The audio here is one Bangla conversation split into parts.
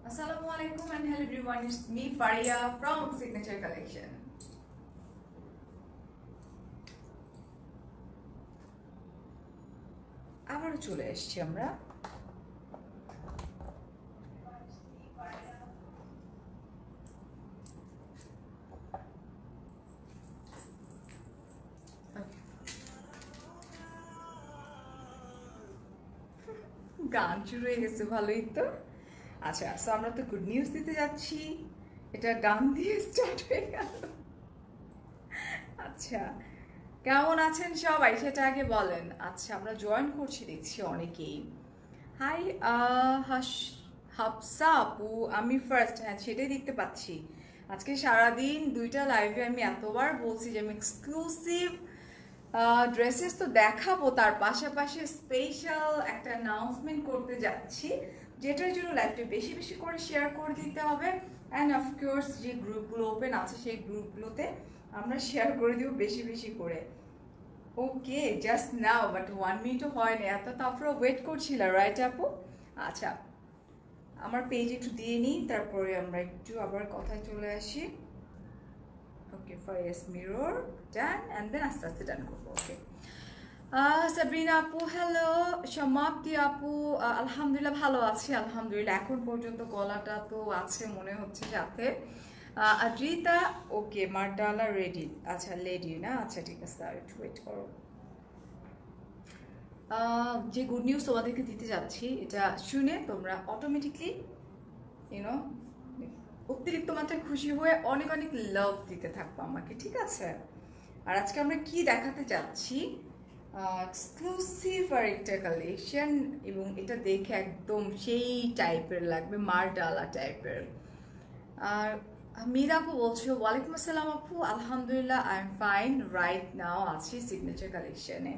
Assalamualaikum and hello everyone, it's me Faria from Signature Collection. আবারও চলে এসেছি আমরা। গান শুরু হয়ে গেছে, ভালোই তো। আচ্ছা, সো আমরা তো গুড নিউজ দিতে যাচ্ছি, এটা গান দিয়ে স্টার্ট হয়ে গেল। আচ্ছা, কেমন আছেন সবাই সেটা আগে বলেন। আচ্ছা, আমরা জয়েন করছি দেখছি অনেকেই। হাই হাফসা আপু, আমি ফার্স্ট, হ্যাঁ সেটাই দেখতে পাচ্ছি। আজকে সারাদিন দুইটা লাইভে আমি এতবার বলছি যে আমি এক্সক্লুসিভ ড্রেসেস তো দেখাবো, তার পাশাপাশি স্পেশাল একটা অ্যানাউন্সমেন্ট করতে যাচ্ছি, যেটার জন্য লাইভটা বেশি বেশি করে শেয়ার করে দিতে হবে। অ্যান্ড অফকোর্স যে গ্রুপগুলো ওপেন আছে সেই গ্রুপগুলোতে আমরা শেয়ার করে দিব বেশি বেশি করে। ওকে, জাস্ট নাও, বাট 1 মিনিটও হয়নি, এত তারপরে ওয়েট করছিল, রাইট আপু? আচ্ছা, আমার পেজ একটু দিয়ে নিই, তারপরে আমরা একটু আবার কথায় চলে আসি। ওকে, ফার্স্ট মিরর ডান, অ্যান্ড দেন আস্তে আস্তে ডান করবো। ওকে, সাবরিনা আপু হ্যালো, সমাপ্তি আপু আলহামদুলিল্লাহ ভালো আছি, আলহামদুলিল্লাহ। এখন পর্যন্ত গলাটা তো আছে মনে হচ্ছে সাথে। আদ্রিতা ওকে, মার্ডালা রেডি, আচ্ছা লেডি না, আচ্ছা ঠিক আছে, আর একটু ওয়েট করো। যে গুড নিউজ তোমাদেরকে দিতে যাচ্ছি, এটা শুনে তোমরা অটোমেটিকলি ইউনো অতিরিক্ত মাত্রায় খুশি হয়ে অনেক অনেক লাভ দিতে থাকবো আমাকে, ঠিক আছে? আর আজকে আমরা কি দেখাতে যাচ্ছি, এক্সক্লুসিভ আর একটা কালেকশন, এবং এটা দেখে একদম সেই টাইপের লাগবে, মারডালা টাইপের। আর মীরা আপু বলছো, ওয়ালাইকুম আসসালাম আপু, আলহামদুলিল্লাহ I am fine, right now আছি সিগনেচার কালেকশনে।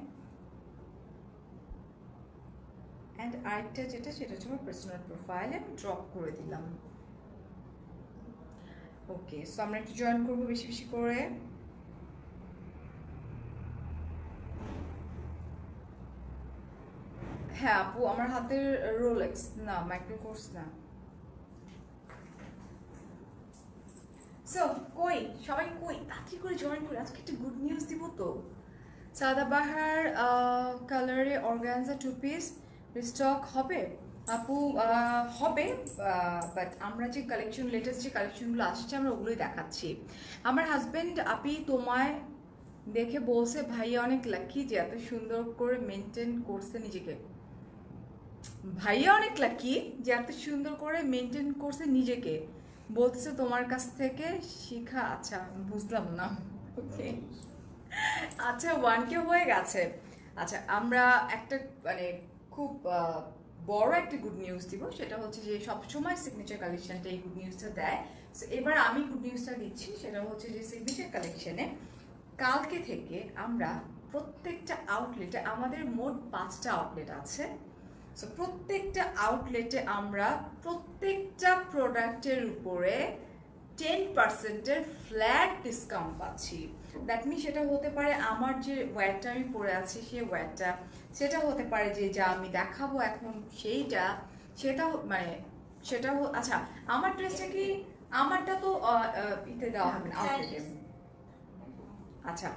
অ্যান্ড আরেকটা যেটা, সেটা হচ্ছে আমার পার্সোনাল প্রোফাইল, আমি ড্রপ করে দিলাম। ওকে, সো আমরা একটু জয়েন করবো বেশি বেশি করে। হ্যাঁ আপু, আমার হাতের রোলেক্স না, মাইক্রো কোর্স না। সো কই সবাই, কই তাড়াতাড়ি করে জয়েন করে, আজকে একটা গুড নিউজ দিব তো। সাদাবাহার কালারে অর্গানজা টু পিস স্টক হবে আপু, হবে, বাট আমরা যে কালেকশন, লেটেস্ট যে কালেকশনগুলো আসছে আমরা ওগুলোই দেখাচ্ছি। আমার হাজব্যান্ড আপি তোমায় দেখে বলছে ভাইয়া অনেক লাকি যে এত সুন্দর করে মেনটেন করছে নিজেকে। ভাইয়া অনেক লাকি যে এত সুন্দর করে মেনটেন করছে নিজেকে, বলতেছে তোমার কাছ থেকে শিখা। আচ্ছা, বুঝলাম না। ওকে, আচ্ছা 1K হয়ে গেছে। আচ্ছা, আমরা একটা মানে খুব বড় একটা গুড নিউজ দিব, সেটা হচ্ছে যে সবসময় সিগনেচার কালেকশনটা এই গুড নিউজটা দেয়। সো এবার আমি গুড নিউজটা দিচ্ছি, সেটা হচ্ছে যে সিগনেচার কালেকশনে কালকে থেকে আমরা প্রত্যেকটা আউটলেটে, আমাদের মোট 5টা আউটলেট আছে, সো প্রত্যেকটা আউটলেটে আমরা প্রত্যেকটা প্রোডাক্টের উপরে 10%-এর ফ্ল্যাট ডিসকাউন্ট পাচ্ছি। দ্যাট মিন সেটা হতে পারে আমার যে ওয়্যারটা আমি পরে আছি সেই ওয়্যারটা, সেটা হতে পারে যে যা আমি দেখাবো এখন সেইটা, সেটাও মানে সেটাও। আচ্ছা, আমার ড্রেসটা কি, আমারটা তো ইতে দেওয়া হবে না, আউটলেটে। আচ্ছা,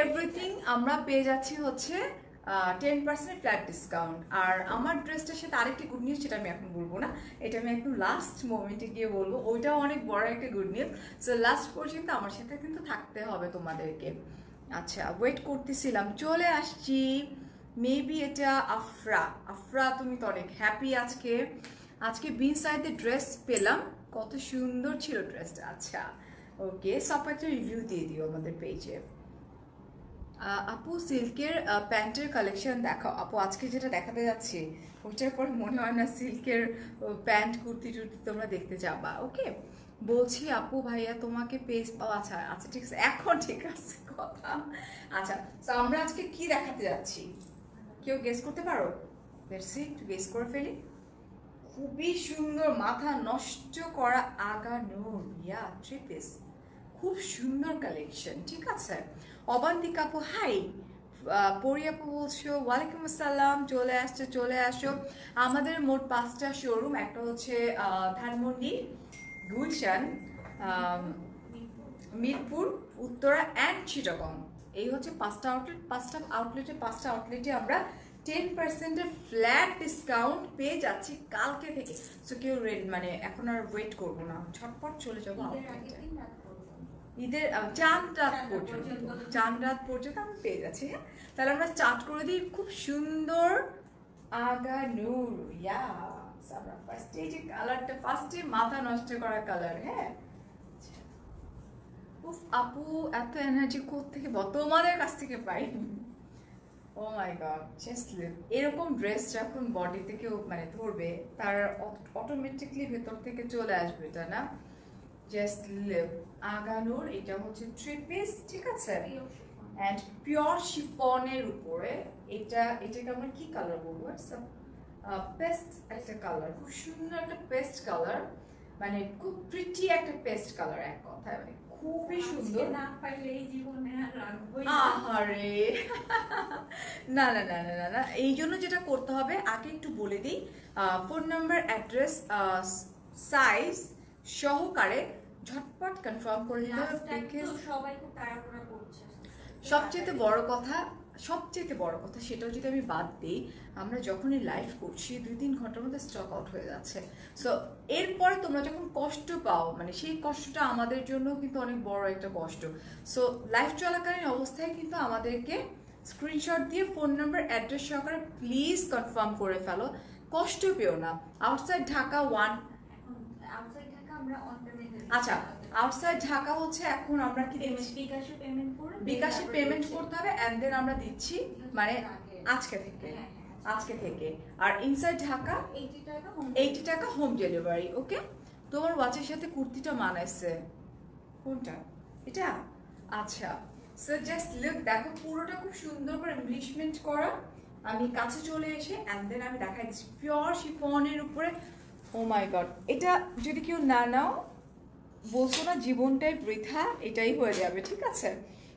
এভরিথিং আমরা পেয়ে যাচ্ছি হচ্ছে 10% ফ্ল্যাট ডিসকাউন্ট। আর আমার ড্রেসটার সাথে আরেকটি গুড নিউজ, সেটা আমি এখন বলবো না, এটা আমি একদম লাস্ট মোমেন্টে গিয়ে বলবো, ওইটাও অনেক বড় একটা গুড নিউজ। সো লাস্ট পর্যন্ত আমার সাথে কিন্তু থাকতে হবে তোমাদেরকে। আচ্ছা, ওয়েট করতেছিলাম, চলে আসছি। মেবি এটা আফরা। আফরা, তুমি তো অনেক হ্যাপি আজকে। আজকে বিন সাইডে ড্রেস পেলাম, কত সুন্দর ছিল ড্রেসটা। আচ্ছা ওকে, সব একটা রিভিউ দিয়ে দিও আমাদের পেজে। আপু সিল্কের প্যান্টের কালেকশন দেখাও আপু, আজকে যেটা দেখাতে যাচ্ছি ওইটার পর মনে হয় না সিল্কের প্যান্ট কুর্তি টুর্তি তোমরা দেখতে যাবা। ওকে, বলছি আপু ভাইয়া তোমাকে পেজ, আচ্ছা আচ্ছা ঠিক আছে, এখন ঠিক আছে কথা। আচ্ছা, তো আমরা আজকে কি দেখাতে যাচ্ছি, কেউ গেস করতে পারো? লেটস সি, একটু গেস করে ফেলি। খুবই সুন্দর, মাথা নষ্ট করা আগানোর ইয়া থ্রি পিস, খুব সুন্দর কালেকশন, ঠিক আছে? অবান্তিকা আপু হাই, পরি আপু বলছো ওয়ালাইকুম আসসালাম, চলে আসো। আমাদের মোট 5টা শোরুম, একটা হচ্ছে ধানমন্ডি, গুলশান, আম, মিরপুর, উত্তরা অ্যান্ড চিটাগং। এই হচ্ছে 5টা আউটলেট। 5টা আউটলেটে আমরা 10%-এর ফ্ল্যাট ডিসকাউন্ট পেয়ে যাচ্ছি কালকে থেকে। সো কেউ মানে এখন আর ওয়েট করবো না, ঝটপট চলে যাবো আউটলেটে। ঈদের চাঁদ রাত পর্যন্ত আমি পেয়ে যাচ্ছি। হ্যাঁ, তাহলে আমরা স্টার্ট করে দিই। খুব সুন্দর আগানুর, ইয়া আমরা ফার্স্টে যে কালারটা, ফার্স্টে মাথা নষ্ট করা কালার। হ্যাঁ উফ আপু, এত এনার্জি কোত্থেকে তোমাদের কাছ থেকে পাই। ও মাই গড, জাস্ট লিভ। এরকম ড্রেস যখন বডিতে কেউ মানে ধরবে, তার অটোমেটিকলি ভেতর থেকে চলে আসবে এটা না। জাস্ট লিভ আগানোর, এটা হচ্ছে 3 পিস, ঠিক আছে, অ্যান্ড পিওর শিফনের উপরে। এটাকে আমরা কি কালার বলবো, পেস্ট একটা কালার, খুব সুন্দর একটা পেস্ট কালার, মানে খুব প্রিটি একটা পেস্ট কালার, এক কথায় মানে খুবই সুন্দর। না পাইলে এই জীবনে আর রাখবই আহারে না না না না না, এই জন্য যেটা করতে হবে, আগে একটু বলে দিই, ফোন নাম্বার, অ্যাড্রেস, সাইজ সহকারে ঝটপট কনফার্ম করে দিতে হবে। সবাই খুব তাড়াহুড়া করছে। সবচেয়ে বড় কথা সেটাও যদি আমি বাদ দিই, আমরা যখনই লাইভ করছি 2-3 ঘন্টার মধ্যে স্টক আউট হয়ে যাচ্ছে। সো এরপরে তোমরা যখন কষ্ট পাও, মানে সেই কষ্টটা আমাদের জন্য কিন্তু অনেক বড় একটা কষ্ট। সো লাইভ চলাকালীন অবস্থায় কিন্তু আমাদেরকে স্ক্রিনশট দিয়ে ফোন নাম্বার, অ্যাড্রেস সহকারে প্লিজ কনফার্ম করে ফেলো, কষ্ট পেও না। আউটসাইড ঢাকা আচ্ছা, আউটসাইড ঢাকা হচ্ছে এখন আমরা কি বিকাশে পেমেন্ট করতে হবে, এন্ড দেন আমরা দিচ্ছি মানে আজকে থেকে। আর ইনসাইড ঢাকা 80 টাকা হোম ডেলিভারি। ওকে, তোমার ওয়াচের সাথে কুর্তিটা মানাইছে কোনটা, এটা? আচ্ছা, সো জাস্ট লুক, দেখো পুরোটা খুব সুন্দর করে এমব্লিশমেন্ট করা। আমি কাছে চলে এসে এন্ড দেন আমি দেখাই দিচ্ছি পিওর শিফনের উপরে। ও মাই গড, এটা যদি কেউ না নাও, বলছো না জীবনটাই বৃথা, এটাই হয়ে যাবে, ঠিক আছে।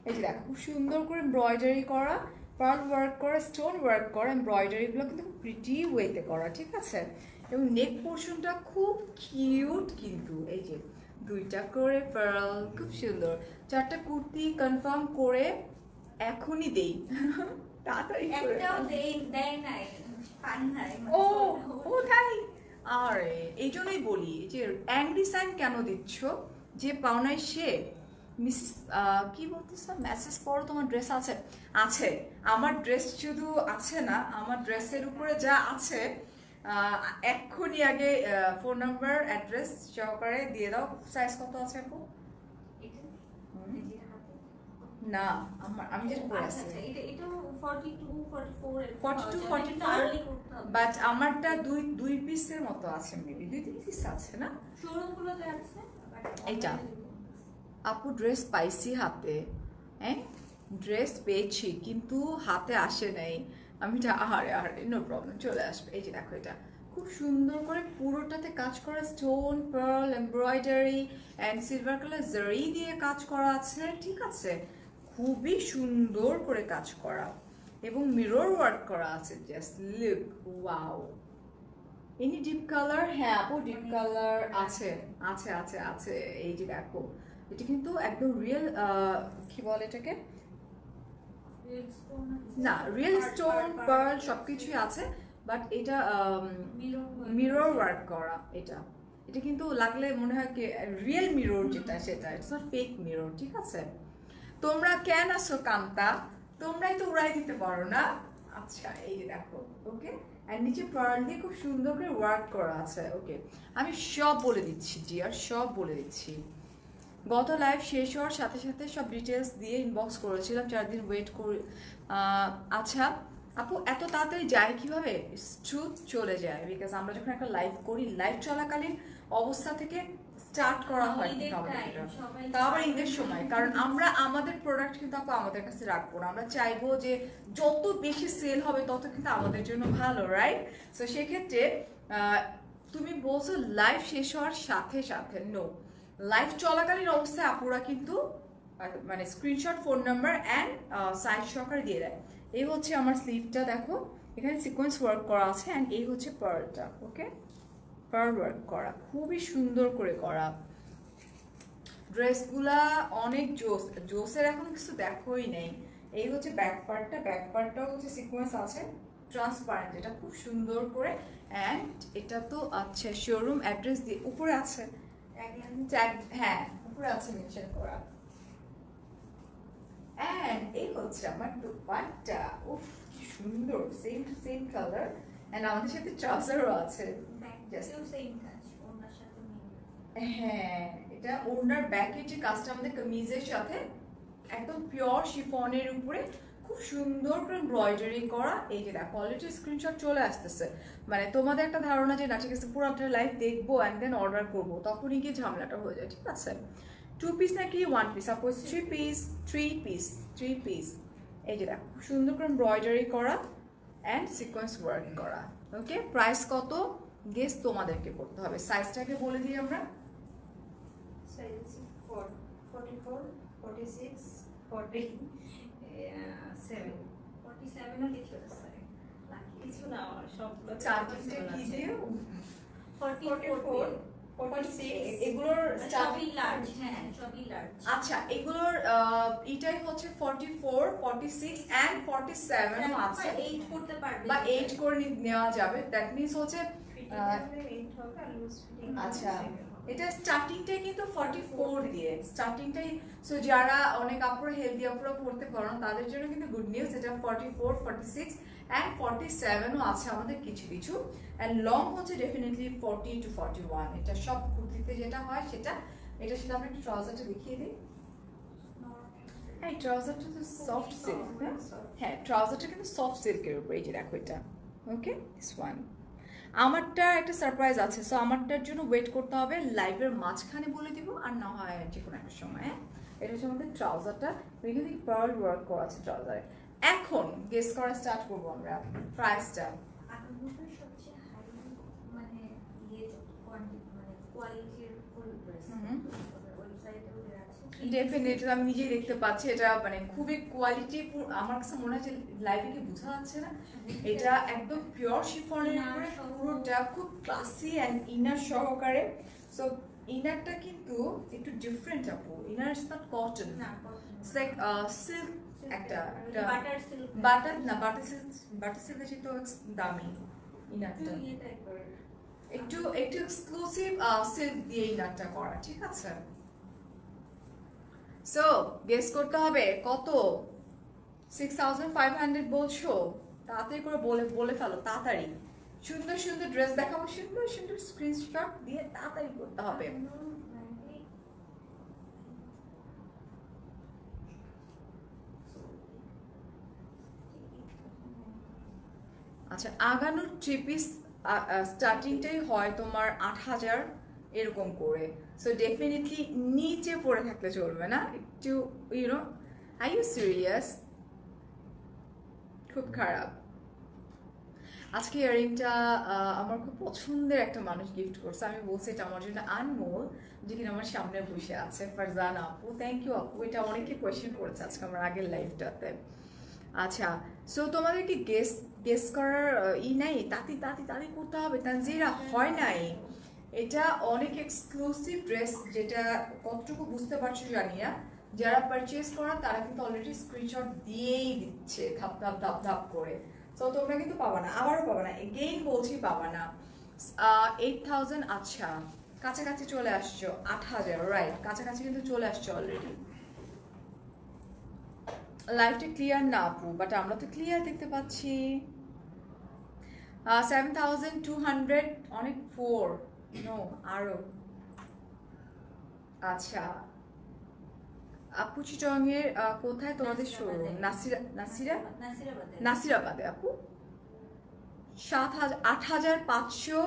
এই যে দেখো খুব সুন্দর করে এমব্রয়ডারি করা, পার্ল ওয়ার্ক করা, স্টোন ওয়ার্ক করা, এমব্রয়ডারিগুলো কিন্তু খুব প্রিটি ওয়েতে করা, ঠিক আছে। এবং নেক পোর্শনটা খুব কিউট, কিন্তু এই যে 2টা করে পার্ল, খুব সুন্দর। 4টা কুর্তি কনফার্ম করে এখনই দেই, তাড়াতাড়ি করে। ও ও তাই, আরে এই জন্যই বলি যে অ্যাংরি সাইন কেন দিচ্ছ, যে পাওনায় সে মিসেস কি বলতেছ, মেসেজ পড়ো, তোমার ড্রেস আছে? আছে, আমার ড্রেস শুধু আছে না, আমার ড্রেসের উপরে যা আছে এক্ষুনি আগে ফোন নাম্বার, অ্যাড্রেস সহকারে দিয়ে দাও। সাইজ কত আছে আপু? না, আমি যেটা পরে আছি 42-44, বাট আমারটা দুই পিসের মতো আছে, মেবি 2-3 পিস আছে না শোরুমগুলোতে আছে। এইটা আপু ড্রেস পাইছি হাতে, হ্যাঁ ড্রেস পেয়েছি কিন্তু হাতে আসে নাই। আমি আরে নো প্রবলেম, চলে আসবে। এই যে দেখো, এটা খুব সুন্দর করে পুরোটাতে কাজ করা, stone, pearl, embroidery and silver colour zari দিয়ে কাজ করা আছে, ঠিক আছে, খুবই সুন্দর করে কাজ করা এবং মিরর ওয়ার্ক করা আছে। Just look, wow. Any deep colour? হ্যাঁ আপু, ডিপ কালার আছে আছে আছে আছে। এই যে দেখো, এটা কিন্তু একদম রিয়েল, কি বলে এটাকে, না রিয়েল স্টোন, পার্ল সবকিছুই আছে, বাট এটা মিরর ওয়ার্ক করা। এটা কিন্তু লাগলে মনে হয় কি রিয়েল মিরর, যেটা সেটা, ইটস নট ফেক মিরর, ঠিক আছে। তোমরা কেন আসো কান্তা, তোমরাই তো উড়াই দিতে পারো না। আচ্ছা, এই যে দেখো, ওকে, আর নিচে পার্ল দিয়ে খুব সুন্দর করে ওয়ার্ক করা আছে। ওকে, আমি সব বলে দিচ্ছি ডিয়ার, সব বলে দিচ্ছি। গত লাইভ শেষ হওয়ার সাথে সাথে সব ডিটেলস দিয়ে ইনবক্স করেছিলাম, 4 দিন ওয়েট করে। আচ্ছা আপু, এত তাড়াতাড়ি যায় কিভাবে? ট্রুথ চলে যায়, বিকজ আমরা যখন একটা লাইভ করি, লাইভ চলাকালীন অবস্থা থেকে স্টার্ট করা হয়, তা আবার ঈদের সময়, কারণ আমরা আমাদের প্রোডাক্ট কিন্তু আপু আমাদের কাছে রাখবো না। আমরা চাইবো যে যত বেশি সেল হবে তত কিন্তু আমাদের জন্য ভালো, রাইট? সো সেক্ষেত্রে তুমি বলছো লাইভ শেষ হওয়ার সাথে সাথে, নো, লাইভ চলাকালীন অবস্থায় আপুরা কিন্তু মানে screenshot, phone number and size সহকারে দিয়ে দেয়। এই হচ্ছে আমার স্লিভটা, দেখো এখানে সিকোয়েন্স ওয়ার্ক করা আছে, অ্যান্ড এই হচ্ছে পার্লটা। ওকে, পার্ল ওয়ার্ক করা, খুবই সুন্দর করে করা। ড্রেসগুলা অনেক জোসের এখন কিছু দেখোই নেই। এই হচ্ছে ব্যাক পার্টটা, ব্যাক পার্টটাও হচ্ছে সিকোয়েন্স আছে ট্রান্সপারেন্ট, এটা খুব সুন্দর করে। অ্যান্ড এটা তো আচ্ছা শোরুম অ্যাড্রেস দিয়ে উপরে আছে, হ্যাঁ উপরে আছে মেনশন করা। অ্যান্ড এই হচ্ছে আমার দোপাট্টা, উফ কি সুন্দর, same to same colour, and আমাদের সাথে ট্রাউজারও আছে। হ্যাঁ, এটা ওনার ব্যাকের যে কাজটা আমাদের কামিজের সাথে একদম পিওর শিফনের উপরে খুব সুন্দর করে এমব্রয়ডারি করা। এই যে দেখো অলরেডি স্ক্রিনশট চলে আসতেছে, মানে তোমাদের একটা ধারণা যে না ঠিক আছে পুরো আপনার লাইভ দেখবো অ্যান্ড দেন অর্ডার করবো, তখনই গিয়ে ঝামেলাটা হয়ে যায়। ঠিক আছে, 2 পিস নাকি 1 পিস, সাপোজ 3 পিস, 3 পিস। এই যে দেখো খুব সুন্দর করে এমব্রয়ডারি করা অ্যান্ড সিকোয়েন্স ওয়ার্ক করা। ওকে, প্রাইস কত গেস তোমাদেরকে করতে হবে। সাইজটাকে বলে দিই আমরা, 44, 46, 47 47ও কিছু আছে, কিছু না সবগুলো চার্জিংটা কি দিয়ে 44, 46 এগুলোর সবই লার্জ, হ্যাঁ সবই লার্জ। আচ্ছা, এগুলোর এটাই হচ্ছে 44, 46 এন্ড 47 ও আছে, 8 করতে পারবে বা 8 করে নেওয়া যাবে। দ্যাট মিন্স হচ্ছে 8 হবে আর লুজ ফিটিং। আচ্ছা, এটা স্টার্টিংটাই কিন্তু 44 দিয়ে স্টার্টিংটাই। সো যারা অনেক আপুরা হেলদি আপুরা পড়তে পারো না তাদের জন্য কিন্তু গুড নিউজ, এটা 44, 46 এন্ড 47 ও আছে আমাদের কিছু কিছু। এন্ড লং হচ্ছে ডেফিনেটলি 40 টু 41, এটা সব কুর্তিতে যেটা হয় সেটা। এটার সাথে আমরা একটু ট্রাউজারটা দেখিয়ে দিই। হ্যাঁ, ট্রাউজারটা তো সফট সিল্ক, হ্যাঁ ট্রাউজারটা কিন্তু সফট সিল্কের উপর। এই যে দেখো এটা, ওকে দিস ওয়ান। আমারটা একটা সারপ্রাইজ আছে, সো আমারটার জন্য ওয়েট করতে হবে, লাইভের মাঝখানে বলে দিব, আর না হয় যে কোনো একটা সময়। এটা হচ্ছে আমাদের ট্রাউজারটা, এখানে পার্ল ওয়ার্ক করা আছে ট্রাউজারে। এখন গেস করা স্টার্ট করবো আমরা প্রাইসটা। সবচেয়ে হাই মানে কোয়ালিটির ফুল ড্রেস ওয়েবসাইটেও আছে, ডেফিনেটলি আমি নিজেই দেখতে পাচ্ছি, এটা মানে খুবই কোয়ালিটি। আমার কাছে মনে হচ্ছে লাইভে কি বোঝা যাচ্ছে না, এটা একদম পিওর শিফনের উপরে পুরোটা খুব ক্লাসি অ্যান্ড ইনার সহকারে। সো ইনারটা কিন্তু একটু ডিফারেন্ট আপু, ইনার ইজ নট কটন, না ইটস লাইক সিল্ক, একটা বাটার সিল্ক, বাটার সিল্কের চেয়ে তো দামি ইনারটা, একটু একটু এক্সক্লুসিভ সিল্ক দিয়ে ইনারটা করা। ঠিক আছে, সো গেস করতে হবে কত। 6500 বলছো, তাড়াতাড়ি করে বলে ফেলো, তাড়াতাড়ি। সুন্দর সুন্দর ড্রেস দেখাবো, সুন্দর সুন্দর স্ক্রিনশট দিয়ে তাড়াতাড়ি করতে হবে। আচ্ছা, আগানোর 3 পিস স্টার্টিংটাই হয় তোমার 8000 এরকম করে। সো ডেফিনেটলি নিচে পড়ে থাকলে চলবে না, একটু ইউনো। Are you serious? খুব খারাপ। আজকে ইয়ারিংটা আমার খুব পছন্দের একটা মানুষ গিফট করছে, আমি বলছি এটা আমার জন্য আনমোল, যে কিনা আমার সামনে বসে আছে, ফারজানা আপু। থ্যাংক ইউ আপু, এটা অনেকে কোয়েশ্চেন করেছে আজকে আমার আগের লাইভটাতে। আচ্ছা, সো তোমাদেরকে গেস করার নাই, তাতি করতে হবে। তানজিরা হয় নাই, এটা অনেক এক্সক্লুসিভ ড্রেস, যেটা কতটুকু বুঝতে পারছো জানি না। যারা পারচেজ করা তারা কিন্তু অলরেডি স্ক্রিনশট দিয়েই দিচ্ছে ধাপ ধাপ ধাপ ধাপ করে। সো তোমরা কিন্তু পাবা না, আবারও পাবা না, এগেইন বলছি পাবা না। 8000, আচ্ছা কাছাকাছি চলে আসছো, 8000, রাইট, কাছাকাছি কিন্তু চলে আসছো অলরেডি। লাইভটা ক্লিয়ার না আপু, বাট আমরা তো ক্লিয়ার দেখতে পাচ্ছি। 7200, অনেক 4, নো আরো। আচ্ছা আপু, চিটংয়ের কোথায় তোমাদের শোরুম? নাসিরাবাদে আপু। 8500,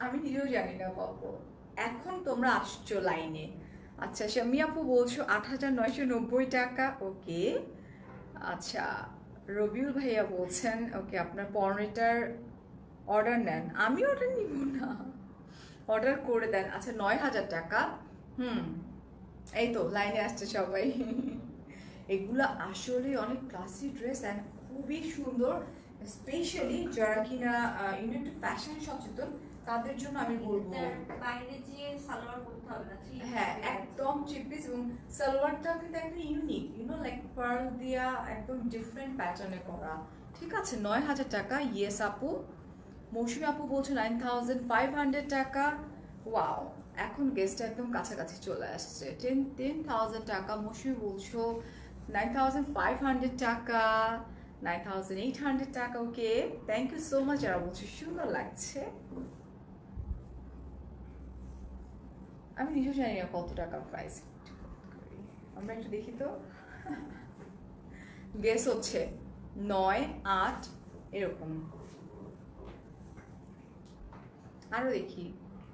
আমি নিজেও জানি না কত। এখন তোমরা আসছো লাইনে। আচ্ছা, শামি আপু বলছো 8990 টাকা, ওকে। আচ্ছা, রবিউল ভাইয়া বলছেন ওকে আপনার পরনেটার অর্ডার নেন। আমি অর্ডার নিব না, অর্ডার করে দেন। আচ্ছা 9000 টাকা, এই তো লাইনে আসছে সবাই। এগুলা আসলে অনেক ক্লাসি ড্রেস অ্যান্ড খুবই সুন্দর, স্পেশালি যারা কিনা একটু ফ্যাশন সচেতন তাদের জন্য আমি বলবো। বাইরে যে সালোয়ার পরতে হবে না, হ্যাঁ একদম থ্রি পিস, এবং সালোয়ারটা কিন্তু একটা ইউনিক লাইক পার্ল দিয়া একদম ডিফারেন্ট প্যাটার্নে করা। ঠিক আছে, 9,000 টাকা। ইয়েস আপু, মৌসুমী আপু বলছো 9,500 টাকা। ওয়াও, এখন গেস্টটা একদম কাছাকাছি চলে আসছে। 10,000 টাকা। মৌসুমী বলছো 9,500 টাকা, 9,800 টাকা। ওকে, থ্যাংক ইউ সো মাচ যারা বলছো, সুন্দর লাগছে। আমি নিজেও জানি না কত টাকা প্রাইস, আমরা একটু দেখি তো। গেস হচ্ছে 9, 8 এরকম। আরো দেখি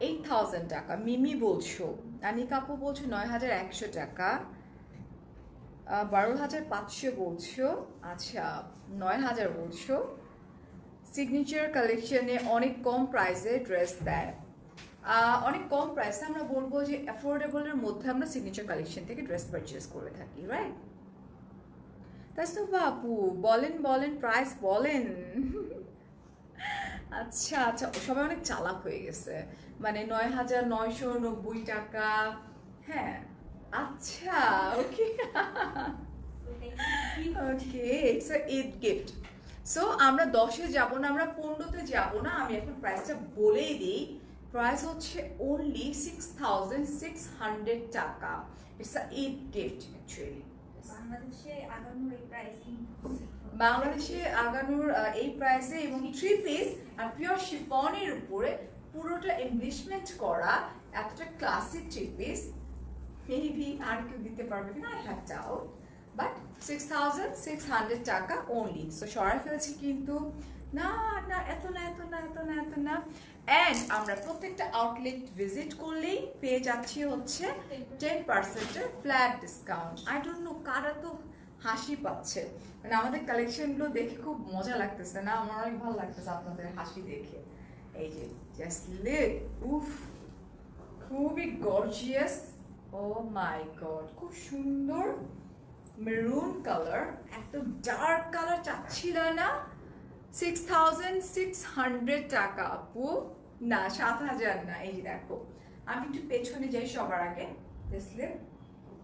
8,000 টাকা। মিমি বলছো, আনিকা আপু বলছো 9,100 টাকা, 12,500 বলছো। আচ্ছা, 9,000 বলছো। সিগনেচার কালেকশনে অনেক কম প্রাইসে ড্রেস দেয়, অনেক কম প্রাইসে আমরা বলবো যে অ্যাফোর্ডেবলের মধ্যে আমরা সিগনেচার কালেকশন থেকে ড্রেস পারচেস করে থাকি, রাইট? তাই তো বাপু, বলেন বলেন প্রাইস বলেন। আচ্ছা আচ্ছা, সবাই অনেক চালাক হয়ে গেছে, মানে 9,990 টাকা। হ্যাঁ আচ্ছা, okay okay, it's a Eid gift. So আমরা 10-এ যাব না, আমরা 15-তে যাব না। আমি এখন প্রাইসটা বলেই দিই। প্রাইস হচ্ছে অনলি 6,600 টাকা। It's a Eid gift actually. বাংলাদেশে আগানোর এই প্রাইসে, এবং থ্রি পিস আর পিওর শিফনের উপরে পুরোটা এমব্লিশমেন্ট করা, এতটা ক্লাসিক থ্রি পিস মেবি আর কেউ দিতে পারবে কিনা, আই হ্যাভ ডাউট, বাট 6,600 টাকা অনলি। সো সরাই ফেলেছি কিন্তু, না না এত না এত না এত না এত না। অ্যান্ড আমরা প্রত্যেকটা আউটলেট ভিজিট করলেই পেয়ে যাচ্ছি হচ্ছে 10%-এর flat discount. I don't know কারা তো হাসি পাচ্ছে, মানে আমাদের কালেকশনগুলো দেখে খুব মজা লাগতেছে না? আমার অনেক ভালো লাগতেছে আপনাদের হাসি দেখে। এই যে জাস্ট লিভ, উফ, খুবই গর্জিয়াস। ও মাই গড, খুব সুন্দর মেরুন কালার, একদম ডার্ক কালার চাচ্ছিল না? 6,600 টাকা আপু, না 7,000 না। এই যে দেখো, আমি একটু পেছনে যাই সবার আগে। দেখলে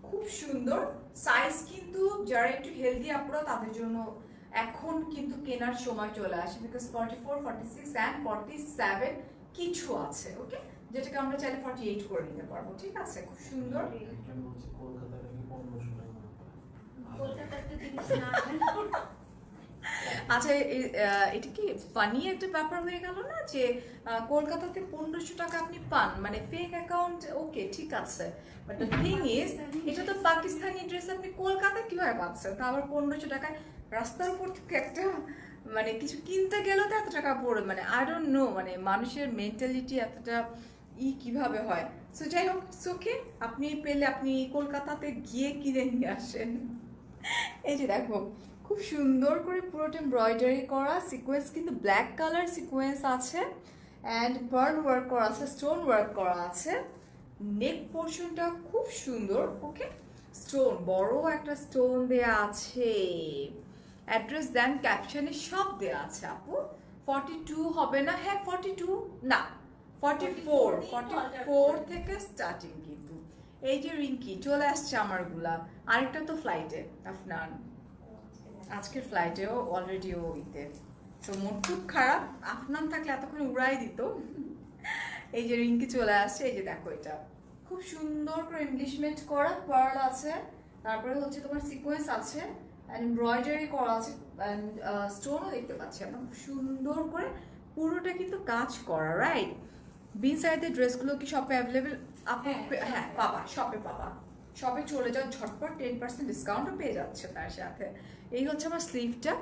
খুব সুন্দর সাইজ, কিন্তু যারা একটু হেলদি আপুরা তাদের জন্য এখন কিন্তু কেনার সময় চলে আসে, বিকজ 44, 46 অ্যান্ড 47 কিছু আছে, ওকে, যেটাকে আমরা চাইলে 48 করে নিতে পারবো। ঠিক আছে, খুব সুন্দর। আচ্ছা, এটা কি ফানি একটা ব্যাপার হয়ে গেল না যে কলকাতাতে 1,500 টাকা আপনি পান, মানে ফেক অ্যাকাউন্ট। ওকে ঠিক আছে, বাট দ্য থিং ইজ, এটা তো পাকিস্তানি ড্রেস, আপনি কলকাতায় কিভাবে পাচ্ছেন, তা আবার 1,500 টাকায়? রাস্তার উপর থেকে একটা মানে কিছু কিনতে গেলেও তো এত টাকা পড়ে, মানে আই ডোন্ট নো, মানে মানুষের মেন্টালিটি এতটা কিভাবে হয়। সো যাই হোক, ওকে, আপনি পেলে আপনি কলকাতাতে গিয়ে কিনে নিয়ে আসেন। এই যে দেখো, খুব সুন্দর করে পুরোটা এমব্রয়ডারি করা, সিকোয়েন্স কিন্তু ব্ল্যাক কালার সিকোয়েন্স আছে, অ্যান্ড পার্ল ওয়ার্ক করা আছে, স্টোন ওয়ার্ক করা আছে। নেক পোর্শনটা খুব সুন্দর, ওকে, স্টোন, বড় একটা স্টোন দেয়া আছে। অ্যাড্রেস দেন ক্যাপশনে সব দেয়া আছে আপু। 42 হবে না? হ্যাঁ 42 না, 44 থেকে স্টার্টিং কিন্তু। এই যে রিঙ্কি চলে আসছে আমারগুলা, আরেকটা তো ফ্লাইটে, আফনান আজকের ফ্লাইটেও অলরেডি ও ইতে। তো মোট খুব খারাপ, আফনান থাকলে এতক্ষণ উড়াই দিত। এই যে রিঙ্কি চলে আসছে, এই যে দেখো, এটা খুব সুন্দর করে এমব্লিশমেন্ট করা, পার্ল আছে, তারপরে হচ্ছে তোমার সিকোয়েন্স আছে, এমব্রয়ডারি করা আছে, স্টোনও দেখতে পাচ্ছি আমরা, খুব সুন্দর করে পুরোটা কিন্তু কাজ করা, রাইট? বিন সাইডের ড্রেসগুলো কি শপে অ্যাভেলেবেল? হ্যাঁ পাবা, শপে পাবা, শপে চলে যাও ঝটপট, 10% ডিসকাউন্টও পেয়ে যাচ্ছে তার সাথে। এই হচ্ছে আমার স্লিভটা,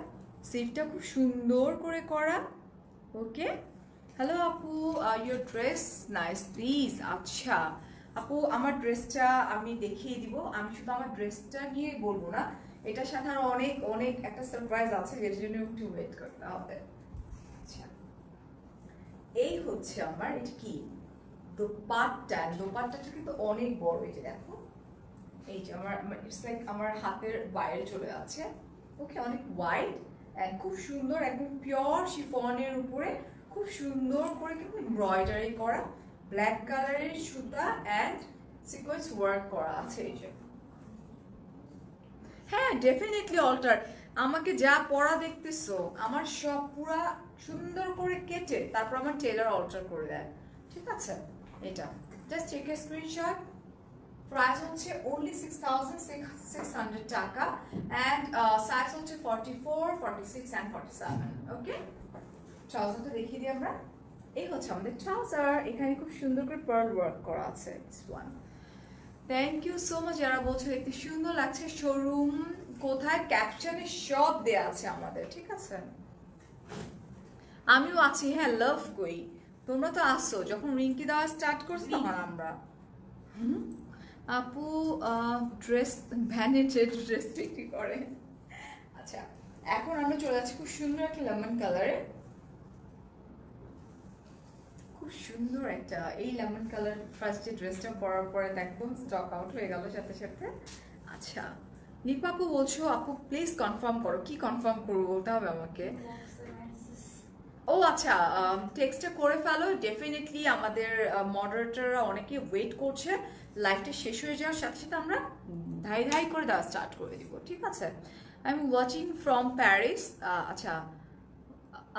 স্লিভটা খুব সুন্দর করে করা, ওকে। হ্যালো আপু, ইউর ড্রেস নাইস প্লিজ। আচ্ছা আপু, আমার ড্রেসটা আমি দেখিয়ে দিব, আমি শুধু আমার ড্রেসটা নিয়ে বলবো না, এটার সাথে আরো অনেক অনেক একটা সারপ্রাইজ আছে, যেটার জন্য একটু ওয়েট করতে হবে। আচ্ছা, এই হচ্ছে আমার, এটা কি দোপাট্টা, দোপাট্টাটা কিন্তু অনেক বড়, এই যে দেখো, এই যে আমার ইটস লাইক আমার হাতের বাইরে চলে আছে, ওকে, অনেক ওয়াইড, অ্যান্ড খুব সুন্দর একদম পিওর শিফনের উপরে খুব সুন্দর করে কিন্তু এমব্রয়ডারি করা ব্ল্যাক কালারের সুতা অ্যান্ড সিকোয়েন্স ওয়ার্ক করা আছে এই যে। হ্যাঁ ডেফিনেটলি অল্টার, আমাকে যা পরা দেখতেছো আমার সব পুরা সুন্দর করে কেটে তারপর আমার টেলার অল্টার করে দেয়, ঠিক আছে। এটা just check a screenshot. Price হচ্ছে only 6,600 টাকা অ্যান্ড সাইজ হচ্ছে 44, 46 অ্যান্ড 47। ওকে, ট্রাউজারটা দেখিয়ে দিই আমরা। এই হচ্ছে আমাদের ট্রাউজার, এখানে খুব সুন্দর করে পার্ল ওয়ার্ক করা আছে। This one, thank you so much যারা বলছো দেখতে সুন্দর লাগছে। শোরুম কোথায় ক্যাপশনে সব দেয়া আছে আমাদের, ঠিক আছে। আমিও আছি, হ্যাঁ লাভ কই, তোমরা তো আসছো যখন রিঙ্কি দেওয়া স্টার্ট করছো তখন আমরা। আপু ড্রেস ভ্যানিটি ড্রেস বিক্রি করে। আচ্ছা এখন আমরা চলে যাচ্ছি খুব সুন্দর একটা লেমন কালারে, খুব সুন্দর একটা এই লেমন কালার ফার্স্ট যে ড্রেসটা পরার পরে একদম স্টক আউট হয়ে গেল সাথে সাথে। আচ্ছা নিপাপু বলছো আপু প্লিজ কনফার্ম করো, কি কনফার্ম করবো বলতে হবে আমাকে? ও আচ্ছা টেক্সটটা করে ফেলো, ডেফিনেটলি আমাদের মডারেটররা অনেকে ওয়েট করছে, লাইভটা শেষ হয়ে যাওয়ার সাথে সাথে আমরা ধাই ধাই করে দেওয়া স্টার্ট করে দিব, ঠিক আছে। I am watching from Paris. আচ্ছা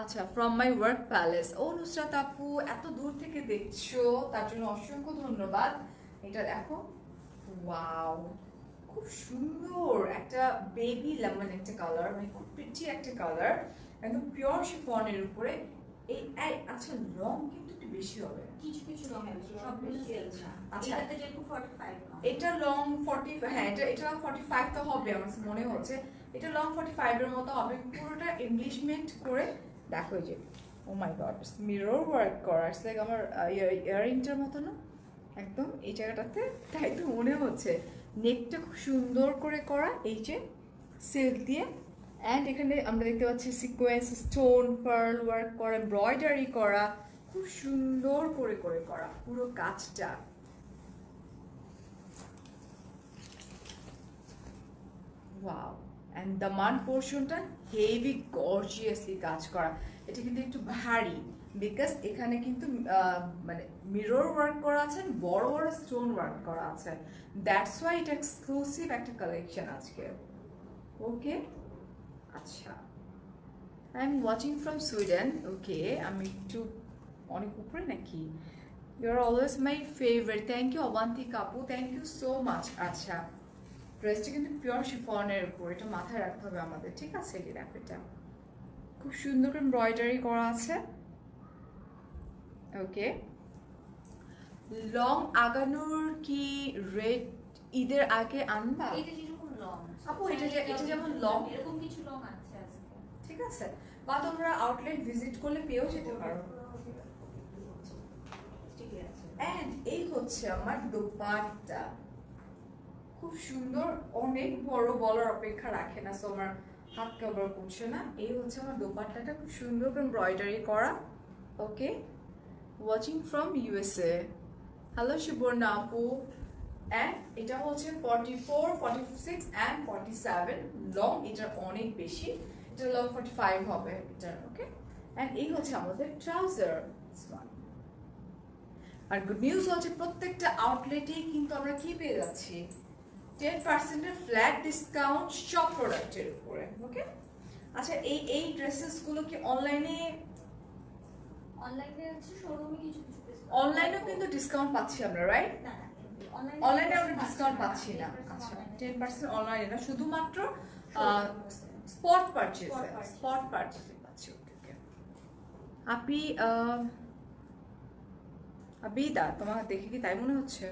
আচ্ছা ফ্রম মাই ওয়ার্ক প্যালেস। ও নুসরাত আপু এত দূর থেকে দেখছো তার জন্য অসংখ্য ধন্যবাদ। এটা দেখো, ওয়াও খুব সুন্দর একটা বেবি লেমন একটা কালার, মানে খুব প্রিটি একটা কালার, একদম পিওর শিফনের উপরে। এই আচ্ছা লং কিন্তু একটু বেশি হবে, কিছু কিছু রং আছে, সবগুলো সেল না। আচ্ছা এটাতে যেরকম 45 রং, এটা লং 40, হ্যাঁ এটা 45 তো হবে আমার মনে হচ্ছে, এটা লং 45 এর মতো হবে। পুরোটা এমব্লিশমেন্ট করে দেখো এই যে, ও মাই গড মিরর ওয়ার্ক করা, ইটস লাইক আমার ইয়াররিংটার মতো না একদম এই জায়গাটাতে, তাই তো মনে হচ্ছে। নেকটা খুব সুন্দর করে করা এই যে সিল্ক দিয়ে, অ্যান্ড এখানে আমরা দেখতে পাচ্ছি সিকোয়েন্স স্টোন পার্ল ওয়ার্ক করা এমব্রয়ডারি করা, খুব সুন্দর করে করে করা পুরো কাজটা। ওয়াও, অ্যান্ড দামান পোর্শনটা হেভি গর্জিয়াসলি কাজ করা। এটা কিন্তু একটু ভারী বিকজ এখানে কিন্তু মানে মিরর ওয়ার্ক করা আছে, বড় বড় স্টোন ওয়ার্ক করা আছে, দ্যাটস ওয়াই এটা এক্সক্লুসিভ একটা কালেকশন আজকে। ওকে আচ্ছা, I am watching from Sweden. Okay আমি একটু অনেক উপরে নাকি? You are always my favourite, thank you Avantika আপু, থ্যাংক ইউ সো মাচ। আচ্ছা ড্রেসটা কিন্তু পিওর শিফনের উপর, এটা মাথায় রাখতে হবে আমাদের, ঠিক আছে। এই দেখো এটা খুব সুন্দর করে এমব্রয়ডারি করা আছে। ওকে লং আগানোর কি রেড ঈদের আগে আনবা? এটা যেরকম লং আপু এটা যেমন লং এরকম কিছু লং আছে আজকে, ঠিক আছে, বা তোমরা আউটলেট ভিজিট করলে পেয়েও যেতে পারো। এন্ড এই হচ্ছে আমার দোপাট্টা, খুব সুন্দর, অনেক বড় বলার অপেক্ষা রাখে না, সো আমার হাত কভার করছে না। এই হচ্ছে আমার দোপাট্টাটা, খুব সুন্দর এমব্রয়ডারি করা। Okay watching from USA, hello Subarna আপু। অ্যান্ড এটা হচ্ছে 44, 46 অ্যান্ড 47 লং, এটার অনেক বেশি, এটা লং 45 হবে এটার। ওকে অ্যান্ড এই হচ্ছে আমাদের ট্রাউজার। আর গুড নিউজ হচ্ছে প্রত্যেকটা আউটলেটেই কিন্তু আমরা কি পেয়ে যাচ্ছি, 10% ফ্ল্যাট ডিসকাউন্ট সব প্রোডাক্টের উপরে। ওকে আচ্ছা এই ড্রেসেসগুলো কি অনলাইনে হচ্ছে শোরুমে কিছু কিছু অনলাইনেও কিন্তু ডিসকাউন্ট পাচ্ছি আমরা, রাইট? না অনলাইনে আমরা ডিসকাউন্ট পাচ্ছি না। আচ্ছা 10% অনলাইনে না, শুধুমাত্র স্পট পারচেজে পাচ্ছি। ওকে ওকে আপনি আবিদা তোমাকে দেখে কি তাই মনে হচ্ছে?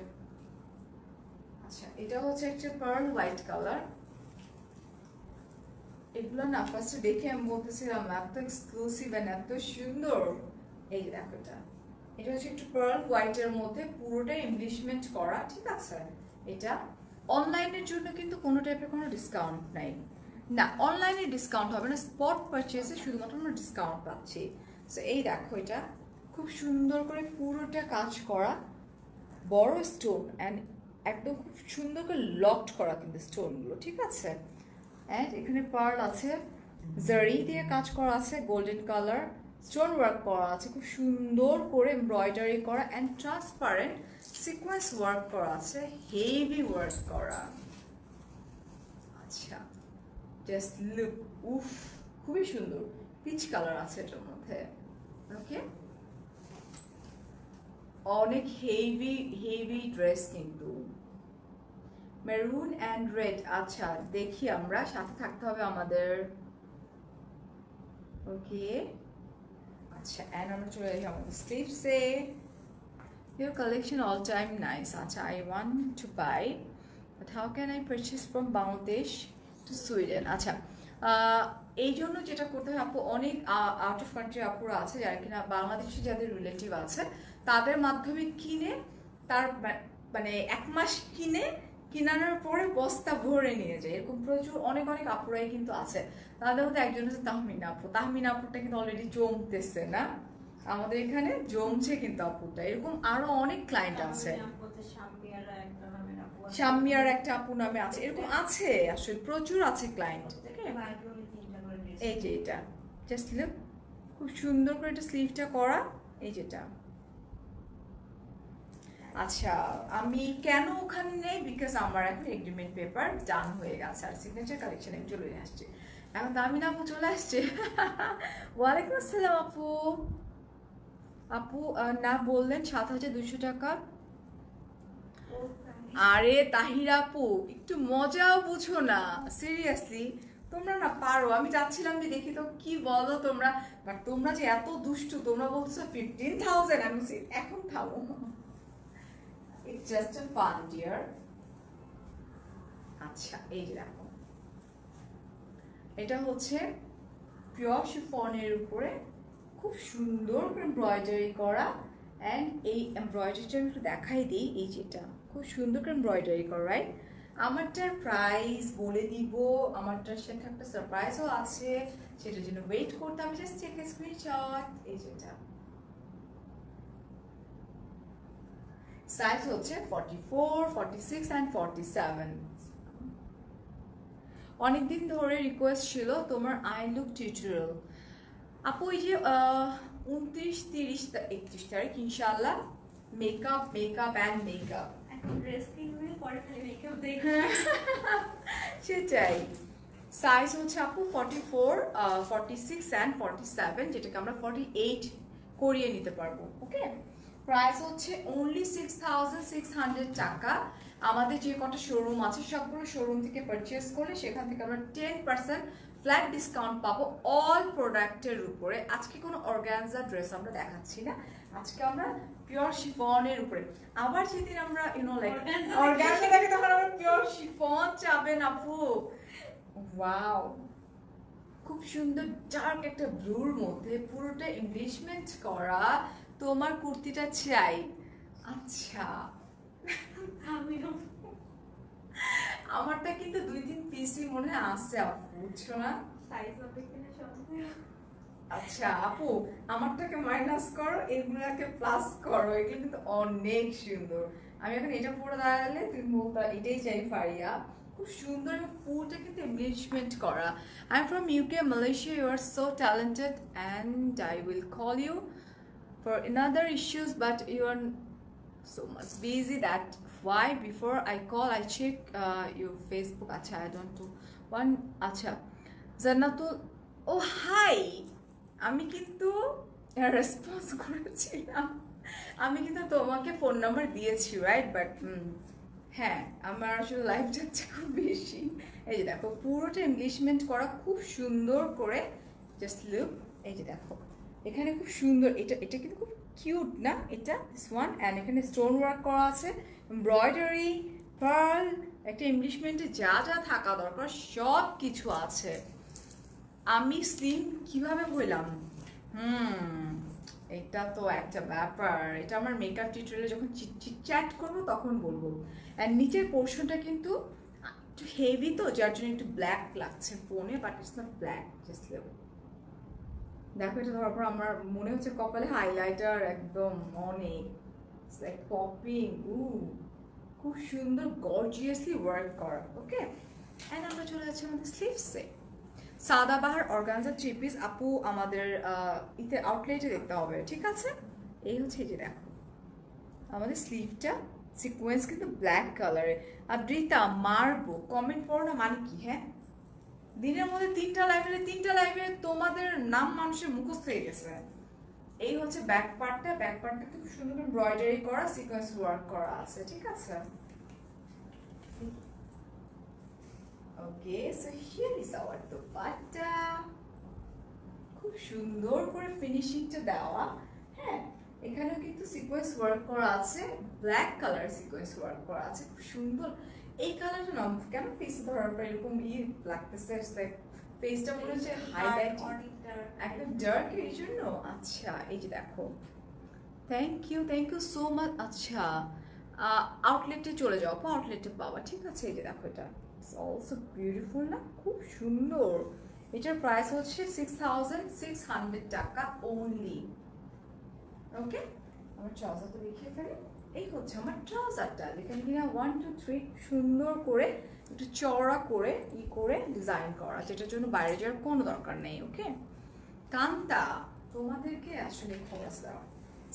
আচ্ছা এটা হচ্ছে একটা পার্ল হোয়াইট কালার। এগুলো না ফার্স্টে দেখে আমি বলতেছিলাম এত এক্সক্লুসিভ এন্ড এত সুন্দর। এই দেখো এটা হচ্ছে একটু পার্ল হোয়াইটের মধ্যে পুরোটা এমব্লিশমেন্ট করা, ঠিক আছে। এটা অনলাইনের জন্য কিন্তু কোনো টাইপের কোনো ডিসকাউন্ট নাই, না অনলাইনে ডিসকাউন্ট হবে না, স্পট পারচেজে শুধুমাত্র আমরা ডিসকাউন্ট পাচ্ছি। সো এই দেখো এটা খুব সুন্দর করে পুরোটা কাজ করা, বড় স্টোন অ্যান্ড একদম খুব সুন্দর করে লকড করা কিন্তু স্টোনগুলো, ঠিক আছে। অ্যান্ড এখানে পার্ল আছে, জারি দিয়ে কাজ করা আছে, গোল্ডেন কালার স্টোন ওয়ার্ক করা আছে, খুব সুন্দর করে এমব্রয়ডারি করা অ্যান্ড ট্রান্সপারেন্ট সিকোয়েন্স ওয়ার্ক করা আছে, হেভি ওয়ার্ক করা। আচ্ছা, জাস্ট লুক, উফ, খুবই সুন্দর। পিচ কালার আছে এটার মধ্যে। ওকে, অনেক হেভি হেভি ড্রেস কিন্তু, মেরুন অ্যান্ড রেড। আচ্ছা দেখি, আমরা সাথে থাকতে হবে আমাদের। ওকে, আচ্ছা, অ্যান্ড আমরা চলে যাই আমাদের স্লিভসে। Your collection all time nice. আচ্ছা, I want to buy, but how can I purchase from Bangladesh to Sweden? আচ্ছা, এই জন্য যেটা করতে হয় আপু, অনেক আউট অফ কান্ট্রি আপুরা আছে যারা কিনা বাংলাদেশে যাদের রিলেটিভ আছে তাদের মাধ্যমে কিনে, তার মানে 1 মাস কিনে কিনানোর পরে বস্তা ভরে নিয়ে যায়। এরকম প্রচুর অনেক অনেক আপুরাই কিন্তু আছে। তাদের মধ্যে একজন হচ্ছে তাহমিনা আপু। তাহমিনা আপুটা কিন্তু অলরেডি জমতেছে না, আমাদের এখানে জমছে কিন্তু আপুটা। এরকম আরো অনেক ক্লায়েন্ট আছে, শাম্মিয়ার একটা আপু নামে আছে, এরকম আছে আসলে প্রচুর আছে ক্লায়েন্ট। এই যে এটা জাস্ট লুক, খুব সুন্দর করে এটা স্লিভটা করা, এই যেটা। আচ্ছা, আমি কেন ওখানে নেই, বিকজ আমার এখন এগ্রিমেন্ট পেপার ডান হয়ে গেছে আর সিগনেচার কালেকশন আমি চলে আসছে। এখন তাহমিনা আপু চলে আসছে। ওয়ালাইকুম আসসালাম আপু। আপু না বললেন 7,200 টাকা। আরে তাহিরা আপু, একটু মজাও বুঝো না, সিরিয়াসলি তোমরা না পারো। আমি চাচ্ছিলাম যে দেখি তো কি বলো তোমরা, বাট তোমরা যে এত দুষ্টু, তোমরা বলছো 15,000। আমি এখন থামো, it's just a fun dear. আচ্ছা, এই যে দেখো, এটা হচ্ছে পিওর শিফনের উপরে খুব সুন্দর করে এমব্রয়ডারি করা, অ্যান্ড এই এমব্রয়ডারিটা আমি একটু দেখাই দিই। এই যেটা খুব সুন্দর করে এমব্রয়ডারি করা, রাইট? আমারটার প্রাইস বলে দিব, আমারটার সাথে একটা সারপ্রাইজও আছে, সেটার জন্য ওয়েট করতে আমি জাস্ট চেক স্ক্রিনশট। এই যেটা সাইজ হচ্ছে 44, 46 অ্যান্ড 47। অনেকদিন ধরে রিকোয়েস্ট ছিল তোমার আই লুক টিউটোরিয়াল। আপু এই যে 29, 30, 31 তারিখ ইনশাআল্লাহ মেকআপ অ্যান্ড মেকআপ। সেটাই। সাইজ হচ্ছে আপু 44, 46 অ্যান্ড 47, যেটাকে আমরা 48 করিয়ে নিতে পারবো। ওকে, প্রাইস হচ্ছে অনলি 6,600 টাকা। আমাদের যে কটা শোরুম আছে সবগুলো শোরুম থেকে পারচেস করলে সেখান থেকে আমরা 10% ফ্ল্যাট ডিসকাউন্ট পাবো অল প্রোডাক্টের উপরে। আজকে কোনো অর্গানজা ড্রেস আমরা দেখাচ্ছি না, আজকে আমরা পিওর শিফনের উপরে। আবার যেদিন আমরা লাইক অর্গানজা দেখে তখন আমরা পিওর শিফন চাবেন আপু। ওয়াও, খুব সুন্দর ডার্ক একটা ব্লুর মধ্যে পুরোটা এমব্লিশমেন্ট করা তোমার কুর্তিটা চাই। আচ্ছা, আমারটা কিন্তু 2-3 পিসই মনে হয় আসছে আপু, বুঝছো না? আচ্ছা আপু, আমারটাকে মাইনাস করো, এগুলাকে প্লাস করো, এগুলো কিন্তু অনেক সুন্দর। আমি এখন এটা পরে দাঁড়ালে তুমি বলতে এটাই চাই ফারিয়া। খুব সুন্দর এবং ফুলটা কিন্তু এমব্লিশমেন্ট করা। I am from UK, Malaysia, you are so talented and I will call you for another issues, but you are so much busy, that why before I call I check your Facebook. Acha, I don't do one. Acha, Jannatul, oh hi, আমি কিন্তু রেসপন্স করেছিলাম, আমি কিন্তু তোমাকে ফোন নাম্বার দিয়েছি, রাইট? বাট হ্যাঁ, আমার আসলে লাইফ যাচ্ছে খুব বেশি। এই যে দেখো, পুরোটা এনগেজমেন্ট করা খুব সুন্দর করে, জাস্ট লুক। এই যে দেখো, এখানে খুব সুন্দর, এটা কিন্তু খুব কিউট না এটা, দিস ওয়ান। অ্যান্ড এখানে স্টোন ওয়ার্ক করা আছে, এমব্রয়ডারি, পার্ল, একটা এমব্লিশমেন্টে যা যা থাকা দরকার সব কিছু আছে। আমি স্লিম কিভাবে হইলাম, এটা তো একটা ব্যাপার। এটা আমার মেকআপ টিউটোরিয়ালে যখন চ্যাট করবো তখন বলবো। অ্যান্ড নিচের পোর্শনটা কিন্তু একটু হেভি, তো যার জন্য একটু ব্ল্যাক লাগছে ফোনে, but it's not black, just দেখো। এটা ধরার পর আমার মনে হচ্ছে কপালে হাইলাইটার একদম অনেক লাইক পপিং। খুব সুন্দর গর্জিয়াসলি ওয়ার্ক করা। ওকে, অ্যান্ড আমরা চলে যাচ্ছি আমাদের স্লিভসে। সাদাবাহার অর্গানজা 3 পিস আপু আমাদের ইতে আউটলেটে দেখতে হবে, ঠিক আছে? এই হচ্ছে, এই যে দেখো আমাদের স্লিভটা সিকোয়েন্স কিন্তু ব্ল্যাক কালারে। আর রিতা মারবো, কমেন্ট করো না মানে কি? হ্যাঁ, দিনের মধ্যে 3টা লাইভে তোমাদের নাম মানুষের মুখস্থ হয়ে গেছে। এই হচ্ছে ব্যাক পার্টটা খুব সুন্দর এমব্রয়ডারি করা, সিকোয়েন্স ওয়ার্ক করা আছে, ঠিক আছে? Okay, so here is our dupatta. খুব সুন্দর করে ফিনিশিংটা দেওয়া। হ্যাঁ, এখানেও কিন্তু সিকোয়েন্স ওয়ার্ক করা আছে, ব্ল্যাক কালার সিকোয়েন্স ওয়ার্ক করা আছে, খুব সুন্দর। এই কালারটা না কেন ফেস ধরার পর এরকম লাগতেছে, ফেসটা মনে হচ্ছে হাইলাইট একদম ডার্ক, এই জন্য। আচ্ছা, এই যে দেখো, থ্যাংক ইউ সো মাচ। আচ্ছা, আউটলেটে চলে যাও, আউটলেটে পাওয়া, ঠিক আছে? এই যে দেখো, এটা ইটস অলসো বিউটিফুল না, খুব সুন্দর। এটার প্রাইস হচ্ছে 6600 টাকা অনলি। ওকে, আমার ট্রাউজারটা দেখিয়ে ফেলি। এই হচ্ছে আমার ট্রাউজারটা, এখানে কিনা 1 2 3 সুন্দর করে একটু চওড়া করে করে ডিজাইন করা, যেটার জন্য বাইরে যাওয়ার কোনো দরকার নেই। ওকে, কান্তা তোমাদেরকে আসলে খরচ দেওয়া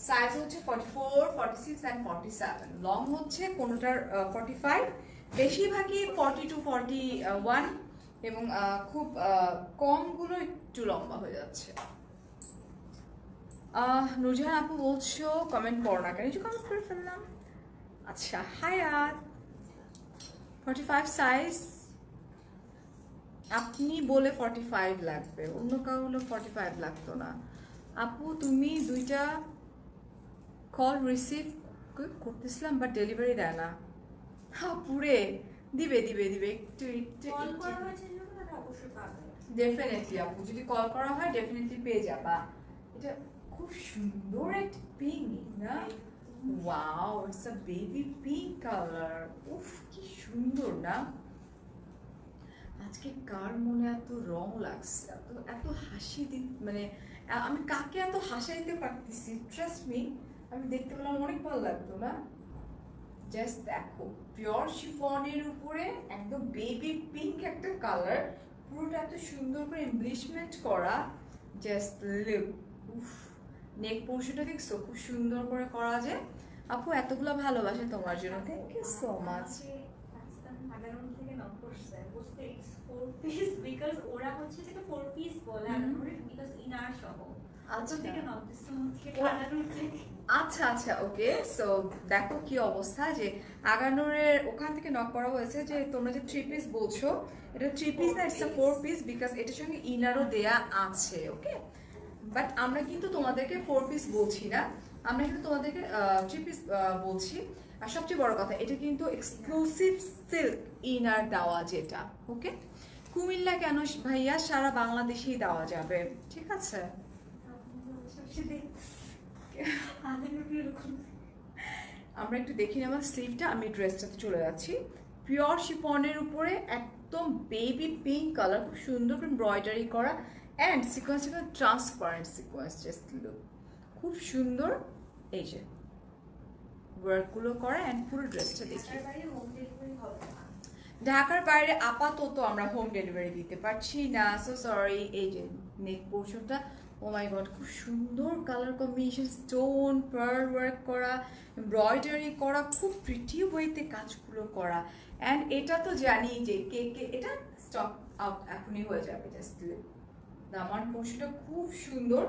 সাইজ হচ্ছে 44, 46 অ্যান্ড 47। লং হচ্ছে কোনোটার 45, বেশিরভাগই 42, 41 এবং খুব কমগুলো একটু লম্বা হয়ে যাচ্ছে। নুরজাহান আপু বলছো কমেন্ট করো না কেন? কমেন্ট করে ফেললাম। আচ্ছা, হায়াত 45 সাইজ, আপনি বলে 45 লাগবে, অন্য কাউ হলো 45 লাগতো না। আপু তুমি 2টা কল রিসিভ করতেছিলাম বাট ডেলিভারি দেয় না। পুরে দিবে একটু ডেফিনেটলি আপু, যদি কল করা হয় ডেফিনেটলি পেয়ে যাবা। এটা খুব সুন্দর একটা পিঙ্ক না? Wow, it's a baby pink colour. উফ, কি সুন্দর না? আজকে কার মনে এত রং লাগছে, এত হাসি মানে আমি কাকে এত হাসাইতে পারতেছি, ট্রাস্ট মি, আমি দেখতে পেলাম অনেক ভালো লাগতো না? জাস্ট দেখো, পিওর শিফনের উপরে একদম বেবি পিঙ্ক একটা কালার, পুরোটা এত সুন্দর করে এমব্লিশমেন্ট করা। জাস্ট লুক, উফ, নেক পোর্শনটা দেখছো খুব সুন্দর করে করা যায়। আপু এতগুলো ভালোবাসে তোমার জন্য, থ্যাংক ইউ সো মাচ। ওরা হচ্ছে যেটা 4 পিস বলে, বিকজ ইনার সহ। আচ্ছা, ওকে। সো দেখো কি অবস্থা, যে আগানোরের ওখান থেকে নক করা হয়েছে যে তোমরা যে 3 পিস বলছো, এটা 3 পিস না, ইটস 4 পিস, বিকজ এটার সঙ্গে ইনারও দেয়া আছে। ওকে, বাট আমরা কিন্তু তোমাদেরকে 4 পিস বলছি না, আমরা কিন্তু তোমাদেরকে 3 পিস বলছি। আর সবচেয়ে বড় কথা, এটা কিন্তু এক্সক্লুসিভ সিল্ক ইনার দেওয়া যেটা। ওকে, কুমিল্লা কেন ভাইয়া, সারা বাংলাদেশেই দেওয়া যাবে, ঠিক আছে? আমরা একটু দেখি না আমার স্লিভটা, আমি ড্রেসটাতে চলে যাচ্ছি। পিওর শিফনের উপরে একদম বেবি পিঙ্ক কালার, খুব সুন্দর করে এমব্রয়ডারি করা and sequence transparent sequence, just look খুব সুন্দর। এই যে ওয়ার্কগুলো করা অ্যান্ড পুরো ড্রেসটা দেখি। ঢাকার বাইরে আপাতত আমরা হোম ডেলিভারি দিতে পারছি না, সো সরি। এই যে নেক পোর্শনটা, ও মাই গড, খুব সুন্দর colour combination, stone pearl work করা, এমব্রয়ডারি করা, খুব প্রিটি ওয়েতে কাজগুলো করা। অ্যান্ড এটা তো জানি যে কে এটা স্টক আউট এখনই হয়ে যাবে। জাস্ট দামান পোর্শনটা খুব সুন্দর,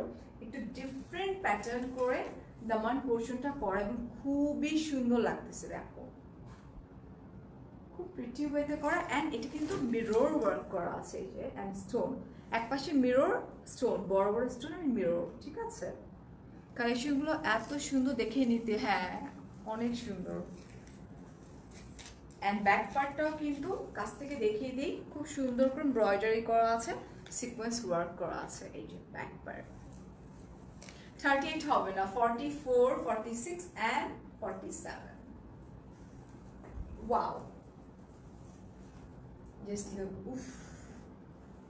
একটু ডিফারেন্ট প্যাটার্ন করে দামান পোর্শনটা করা এবং খুবই সুন্দর লাগতেছে। দেখো খুব প্রিটি ওয়েতে করা, অ্যান্ড এটা কিন্তু মিরর ওয়ার্ক করা আছে, এই যে অ্যান্ড স্টোন, একপাশে মিরর স্টোন, বড় বড় স্টোন আর মিরর, ঠিক আছে? কালেকশনগুলো এত সুন্দর, দেখে নিতে, হ্যাঁ অনেক সুন্দর। অ্যান্ড ব্যাক পার্টটাও কিন্তু কাছ থেকে দেখিয়ে দিই, খুব সুন্দর করে এমব্রয়ডারি করা আছে, সিকোয়েন্স ওয়ার্ক করা আছে। এই যে ব্যাক পার্ট 38 হবে না, 44, 46 অ্যান্ড 47। ওয়াও, জাস্ট লুক, উফ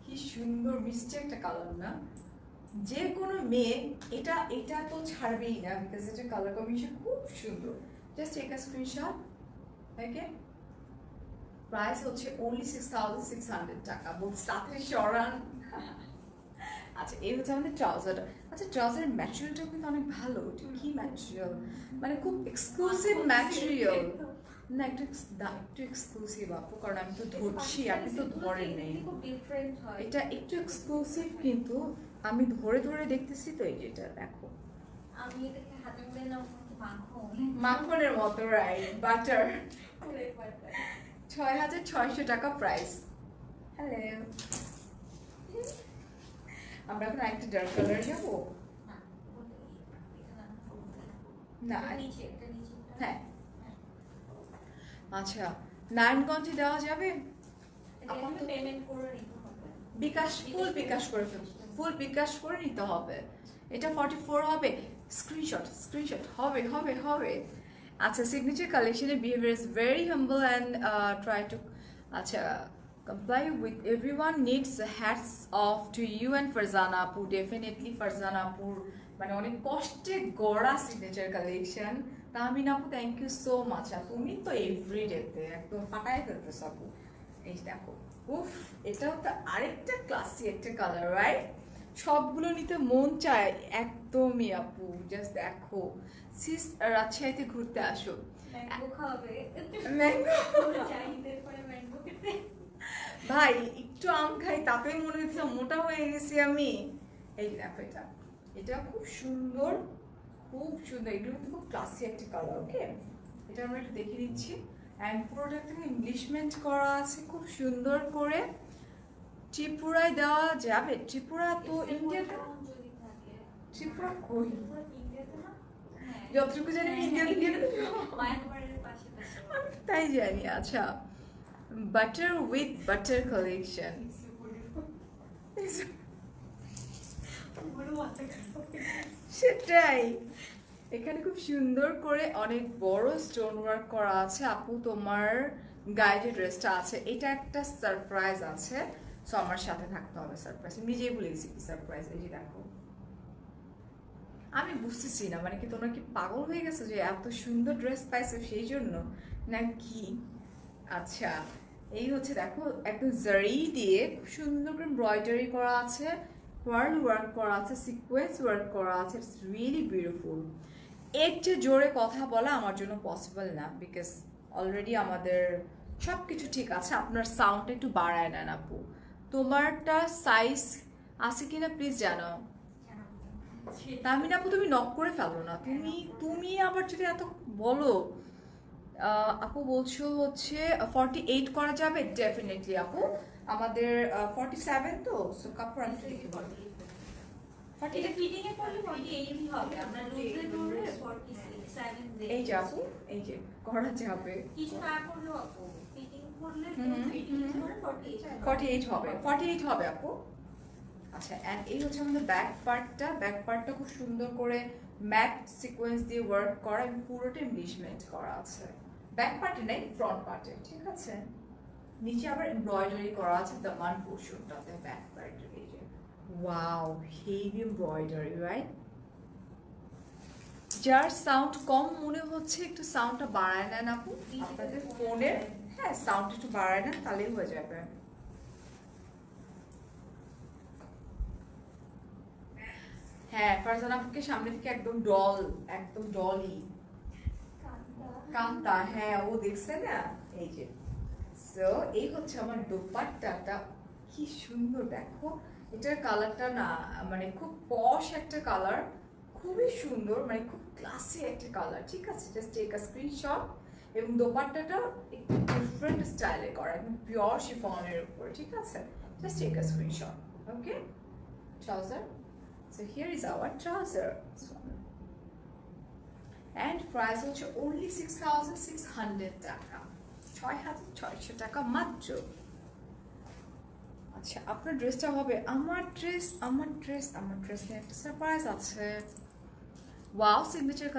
কি সুন্দর মিষ্টি একটা কালার না? যে কোনো মেয়ে এটা তো ছাড়বেই না, বিকজ এটা কালার কম্বিনেশন খুব সুন্দর। Just take a screenshot. Okay, price হচ্ছে অনলি 6600 টাকা। বহুত সাথে সরান আচ্ছা এই হচ্ছে আমাদের ট্রাউজারটা। আচ্ছা ট্রাউজারের ম্যাটেরিয়ালটা কিন্তু অনেক ভালো। এটা কি ম্যাটেরিয়াল, মানে খুব এক্সক্লুসিভ ম্যাটেরিয়াল না, একটু একটু এক্সক্লুসিভ আপু, কারণ আমি তো ধরছি আপনি তো ধরেন নেই। খুব ডিফারেন্ট হয়। এটা একটু এক্সক্লুসিভ কিন্তু আমি ধরে ধরে দেখতেছি তো, এই যেটা দেখো আমি এটাকে হাতে মধ্যে না মাখন মাখনের মতো, রাইট, বাটার। 6,600 টাকা প্রাইস। হ্যালো, আমরা এখন একটা ডার্ক কালার যাবো না? হ্যাঁ আচ্ছা, নারায়ণগঞ্জে দেওয়া যাবে? বিকাশ, ফুল বিকাশ করে ফুল বিকাশ করে নিতে হবে। এটা 44 হবে। স্ক্রিনশট স্ক্রিনশট হবে হবে হবে। আচ্ছা, সিগনেচার কালেকশনের behaviour is very humble and try to আচ্ছা comply with everyone needs hats off to you and Farzana আপু, ডেফিনেটলি ফারজানা আপুর মানে অনেক কষ্টে গড়া সিগনেচার কালেকশন। তাহমিনা আপু থ্যাংক ইউ সো মাচ আপু, তুমি তো এভরিডেতে একদম ফাটাই ফেলতেছ আপু। এই দেখো, উফ, এটাও তো আরেকটা ক্লাসি একটা কালার, রাইট? সবগুলো নিতে মন চায় একদমই আপু। জাস্ট দেখো, সিস রাজশাহীতে ঘুরতে আসো, ম্যাঙ্গো ভাই একটু আম খাই তাতে মনে হচ্ছে মোটা হয়ে গেছি আমি। এই দেখো, এটা এটা খুব সুন্দর, খুব সুন্দর। এগুলো কিন্তু খুব ক্লাসি একটা কালার। ওকে, এটা আমরা একটু দেখে নিচ্ছি। অ্যান্ড পুরোটা থেকে ইংলিশমেন্ট করা আছে খুব সুন্দর করে। ত্রিপুরায় দেওয়া যাবে? ত্রিপুরা তো ইন্ডিয়াতে, ত্রিপুরা কই যতটুকু জানি ইন্ডিয়াতে তাই জানি। আচ্ছা, বাটার উইথ বাটার কালেকশন, সেটাই। এখানে খুব সুন্দর করে অনেক বড় স্টোন ওয়ার্ক করা আছে। আপু তোমার গায়ে ড্রেসটা আছে, এটা একটা সারপ্রাইজ আছে, সো আমার সাথে থাকতে হবে। সারপ্রাইজ নিজেই ভুলে গেছি কি সারপ্রাইজ। এই যে দেখো, আমি বুঝতেছি না মানে কি তোমরা কি পাগল হয়ে গেছো যে এত সুন্দর ড্রেস পাইছো সেই জন্য না কি? আচ্ছা, এই হচ্ছে দেখো, একদম জারি দিয়ে খুব সুন্দর করে এমব্রয়ডারি করা আছে, পার্ল ওয়ার্ক করা আছে, সিকোয়েন্স ওয়ার্ক করা আছে। It's really beautiful. এর চেয়ে জোরে কথা বলা আমার জন্য পসিবল না, বিকজ অলরেডি আমাদের সব কিছু ঠিক আছে। আপনার সাউন্ডটা একটু বাড়ায় নেন আপু। তোমারটা সাইজ আছে কিনা প্লিজ জানাও। তাহমিন আপু তুমি নক করে ফেলো না, তুমি আবার যদি এত বলো। আপু বলছো হচ্ছে 48 করা যাবে? ডেফিনেটলি আপু, আমাদের 47 তো, সো কাপড় আমি দেখে বলো। এই যে আপু, এই যে করা যাবে, 48 হবে, 48 হবে আপু। আচ্ছা, এন্ড এই হচ্ছে আমাদের ব্যাক পার্টটা। ব্যাক পার্টটা খুব সুন্দর করে ম্যাট সিকোয়েন্স দিয়ে ওয়ার্ক করা এবং পুরোটা এমব্লিশমেন্ট করা আছে। ব্যাক পার্টে নেই, ফ্রন্ট পার্টে, ঠিক আছে? নিচে আবার এমব্রয়ডারি করা আছে দামান পোর্শনটাতে, ব্যাক পার্টে। এই যে ওয়াও, হেভি এমব্রয়ডারি, রাইট? যার সাউন্ড কম মনে হচ্ছে একটু সাউন্ডটা বাড়ায় নেন আপু আপনাদের ফোনের। হ্যাঁ, সাউন্ড একটু বাড়ায় নেন, তাহলেই হয়ে যাবে। হ্যাঁ, ফারজান আপুকে সামনে থেকে একদম ডল, একদম ডলি কান্তা। হ্যাঁ, ও দেখছে না? এই যে, সো এই হচ্ছে আমার দোপাট্টাটা, কি সুন্দর দেখো। এটার কালারটা না মানে খুব পশ একটা কালার, খুবই সুন্দর, মানে খুব ক্লাসি একটা কালার, ঠিক আছে? Just take a screenshot. এবং দোপাট্টাটা একটু ডিফারেন্ট স্টাইলে করা, একদম পিওর শিফনের উপর, ঠিক আছে? Just take a screenshot. Okay, trouser. So here is our trouser, and price হচ্ছে only 6,600 টাকা, 6,600 টাকা মাত্র। আচ্ছা, আপনার ড্রেসটা হবে। আমার ড্রেস নিয়ে একটা সারপ্রাইজ আছে। ওয়াও, সিগনেচার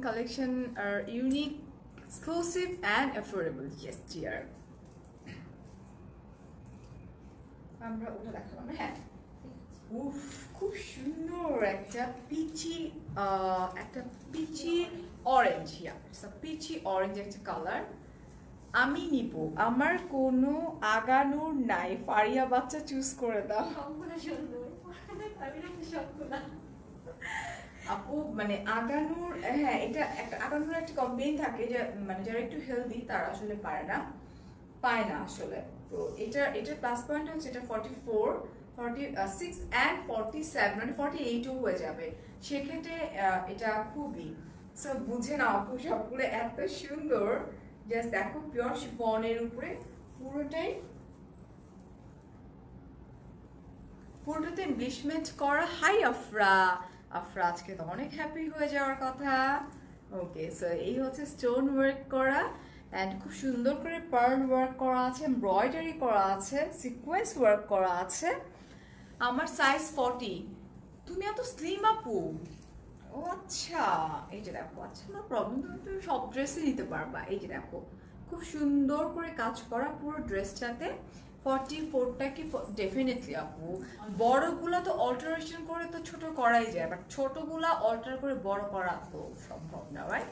কালেকশন আর unique, exclusive and affordable. Yes dear, আমরা ওটা দেখালাম। হ্যাঁ, উফ, খুব সুন্দর একটা পিচি অরেঞ্জ, পিচি অরেঞ্জ একটা কালার। আমি নিব, আমার কোনো আগানোর নাই, ফারিয়া বাচ্চা চুজ করে দাও। সবগুলো সুন্দর, আমি না সবগুলো। আপু মানে আগানোর, হ্যাঁ এটা একটা আগানোর একটা কমপ্লেইন থাকে যে মানে যারা একটু হেলদি তারা আসলে পায় না আসলে। তো এটার প্লাস পয়েন্ট হচ্ছে এটা 44, 46 অ্যান্ড 47 মানে 48ও হয়ে যাবে, সেক্ষেত্রে এটা খুবই সো বুঝে নাও আপু, সবগুলো এত সুন্দর। জাস্ট দেখো পিওর শিফনের উপরে পুরোটাতে এমব্লিশমেন্ট করা। হাই আফরা, আফরা আজকে তো অনেক হ্যাপি হয়ে যাওয়ার কথা। ওকে সো এই হচ্ছে স্টোন ওয়ার্ক করা অ্যান্ড খুব সুন্দর করে পার্ল ওয়ার্ক করা আছে, এমব্রয়ডারি করা আছে, সিকোয়েন্স ওয়ার্ক করা আছে। আমার সাইজ 40। তুমি এত স্লিম আপু? ও আচ্ছা, এই যে দেখো, আচ্ছা নো প্রবলেম, তুমি সব ড্রেসই নিতে পারবা। এই যে দেখো খুব সুন্দর করে কাজ করা পুরো ড্রেসটাতে। 44টা কি ডেফিনেটলি আপু, বড়গুলা তো অল্টারেশন করে তো ছোট করাই যায়, বাট ছোটগুলা অল্টার করে বড় করা তো সম্ভব না, রাইট?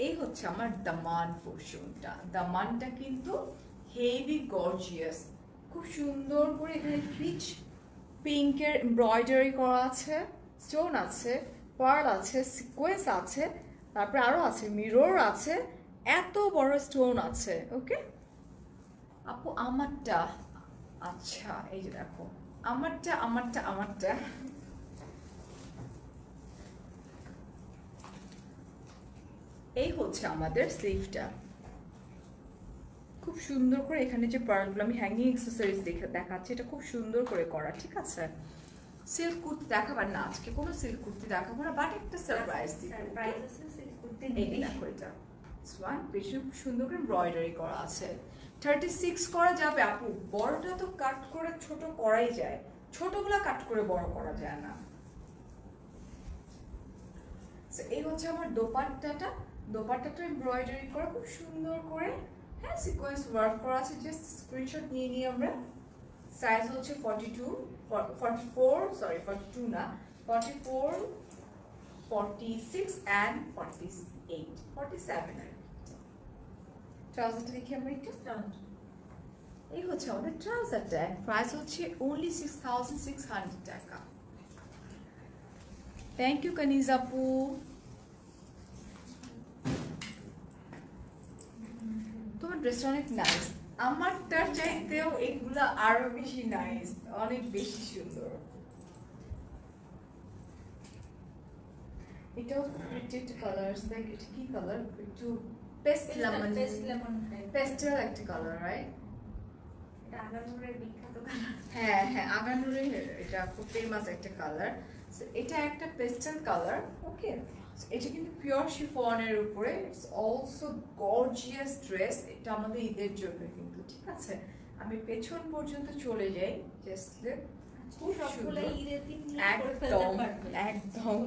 এই হচ্ছে আমার দামান পোর্শনটা। দামানটা কিন্তু হেভি গর্জিয়াস, খুব সুন্দর করে এখানে পিচ পিঙ্কের এমব্রয়ডারি করা আছে, স্টোন আছে, পার্ল আছে, সিকোয়েন্স আছে, তারপরে আরো আছে মিরর আছে, এত বড় স্টোন আছে। ওকে আপু আমারটা, আচ্ছা এই যে দেখো আমারটা এই হচ্ছে আমাদের স্লিভটা। খুব সুন্দর করে এখানে যে পার্লগুলো আমি হ্যাঙ্গিং অ্যাক্সেসরিজ দেখাচ্ছি, এটা খুব সুন্দর করে করা, ঠিক আছে? সিল্ক কুর্তি দেখাবার না আজকে, কোনো সিল্ক কুর্তি দেখাবো না, বাট একটা সারপ্রাইজ দিব। এই দেখো এটা সোয়ান, বেশি সুন্দর করে এমব্রয়ডারি করা আছে। 36 করা যাবে আপু, বড়টা তো কাট করে ছোট করাই যায়, ছোটগুলা কাট করে বড় করা যায় না। এই হচ্ছে আমার দোপাট্টাটা এমব্রয়ডারি করা খুব সুন্দর করে, হ্যাঁ সিকোয়েন্স ওয়ার্ক করা আছে। জাস্ট স্ক্রিনশট নিয়ে নিই আমরা। সাইজ হচ্ছে 42 না, 44, 46 অ্যান্ড 48, 47 আর ট্রাউজারটা দেখি আমরা একটু। এই হচ্ছে আমাদের ট্রাউজারটা, প্রাইস হচ্ছে only 6,600 টাকা। থ্যাংক ইউ কানিজ আপু। তোমার ড্রেসটা অনেক নাইস, আমারটার চাইতেও এগুলা আরো বেশি নাইস, অনেক বেশি সুন্দর। এটাও প্রিন্টেড কালারস, লাইক এটা কি কালার, একটু পেস্টেল একটা কালার, রাইট? এটা আগানুরের বিখ্যাত কালার। হ্যাঁ হ্যাঁ, আগানুরের এটা খুব ফেমাস একটা কালার। এটা একটা পেস্টেল কালার। ওকে, এটা কিন্তু পিওর শিফনের উপরে, ইটস অলসো গর্জিয়াস ড্রেস। এটা আমাদের ঈদের জন্য কিন্তু, ঠিক আছে? আমি পেছন পর্যন্ত চলে যাই, জাস্ট খুব সুন্দর, একদম একদম।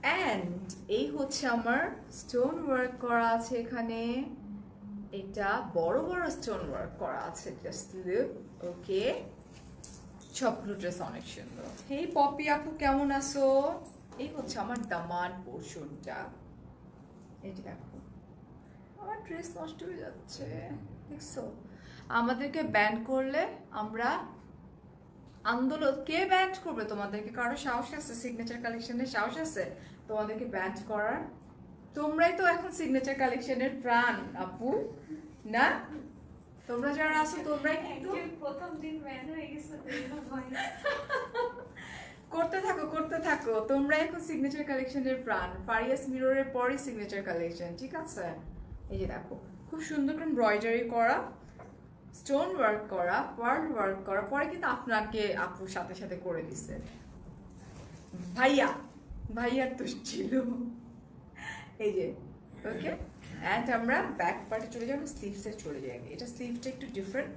অ্যান্ড এই হচ্ছে আমার স্টোন ওয়ার্ক করা আছে এখানে, এটা বড় বড় স্টোন ওয়ার্ক করা আছে, জাস্ট লুক। ওকে, সবগুলো ড্রেস অনেক সুন্দর। হেই পপি আপু কেমন আছো? এই হচ্ছে আমার দামান পোর্শনটা। এই যে দেখো আমার ড্রেস নষ্ট হয়ে যাচ্ছে, দেখছো? আমাদেরকে ব্যান করলে আমরা আন্দোলন, কে ব্যান করবে তোমাদেরকে? কারো সাহস আছে? সিগনেচার কালেকশনের সাহস আছে তোমাদেরকে ব্যান করার? তোমরাই তো এখন সিগনেচার কালেকশনের প্রাণ আপু, না? তোমরা যারা আছো তোমরাই কিন্তু প্রথম দিন ব্যান হয়ে গেছে, করতে থাকো, তোমরা এখন সিগনেচার কালেকশনের প্রাণ। ফারিয়াস মিররের পরে সিগনেচার কালেকশন, ঠিক আছে? এই যে দেখো খুব সুন্দর করে এমব্রয়ডারি করা, স্টোন ওয়ার্ক করা, পার্ল ওয়ার্ক করা, পরে কিন্তু আপনাকে আপুর সাথে সাথে করে দিছে ভাইয়ার তো ছিল। এই যে ওকে, অ্যান্ড আমরা ব্যাক পার্টে চলে যাবো, স্লিভসে চলে যাই। এটা স্লিভটা একটু ডিফারেন্ট,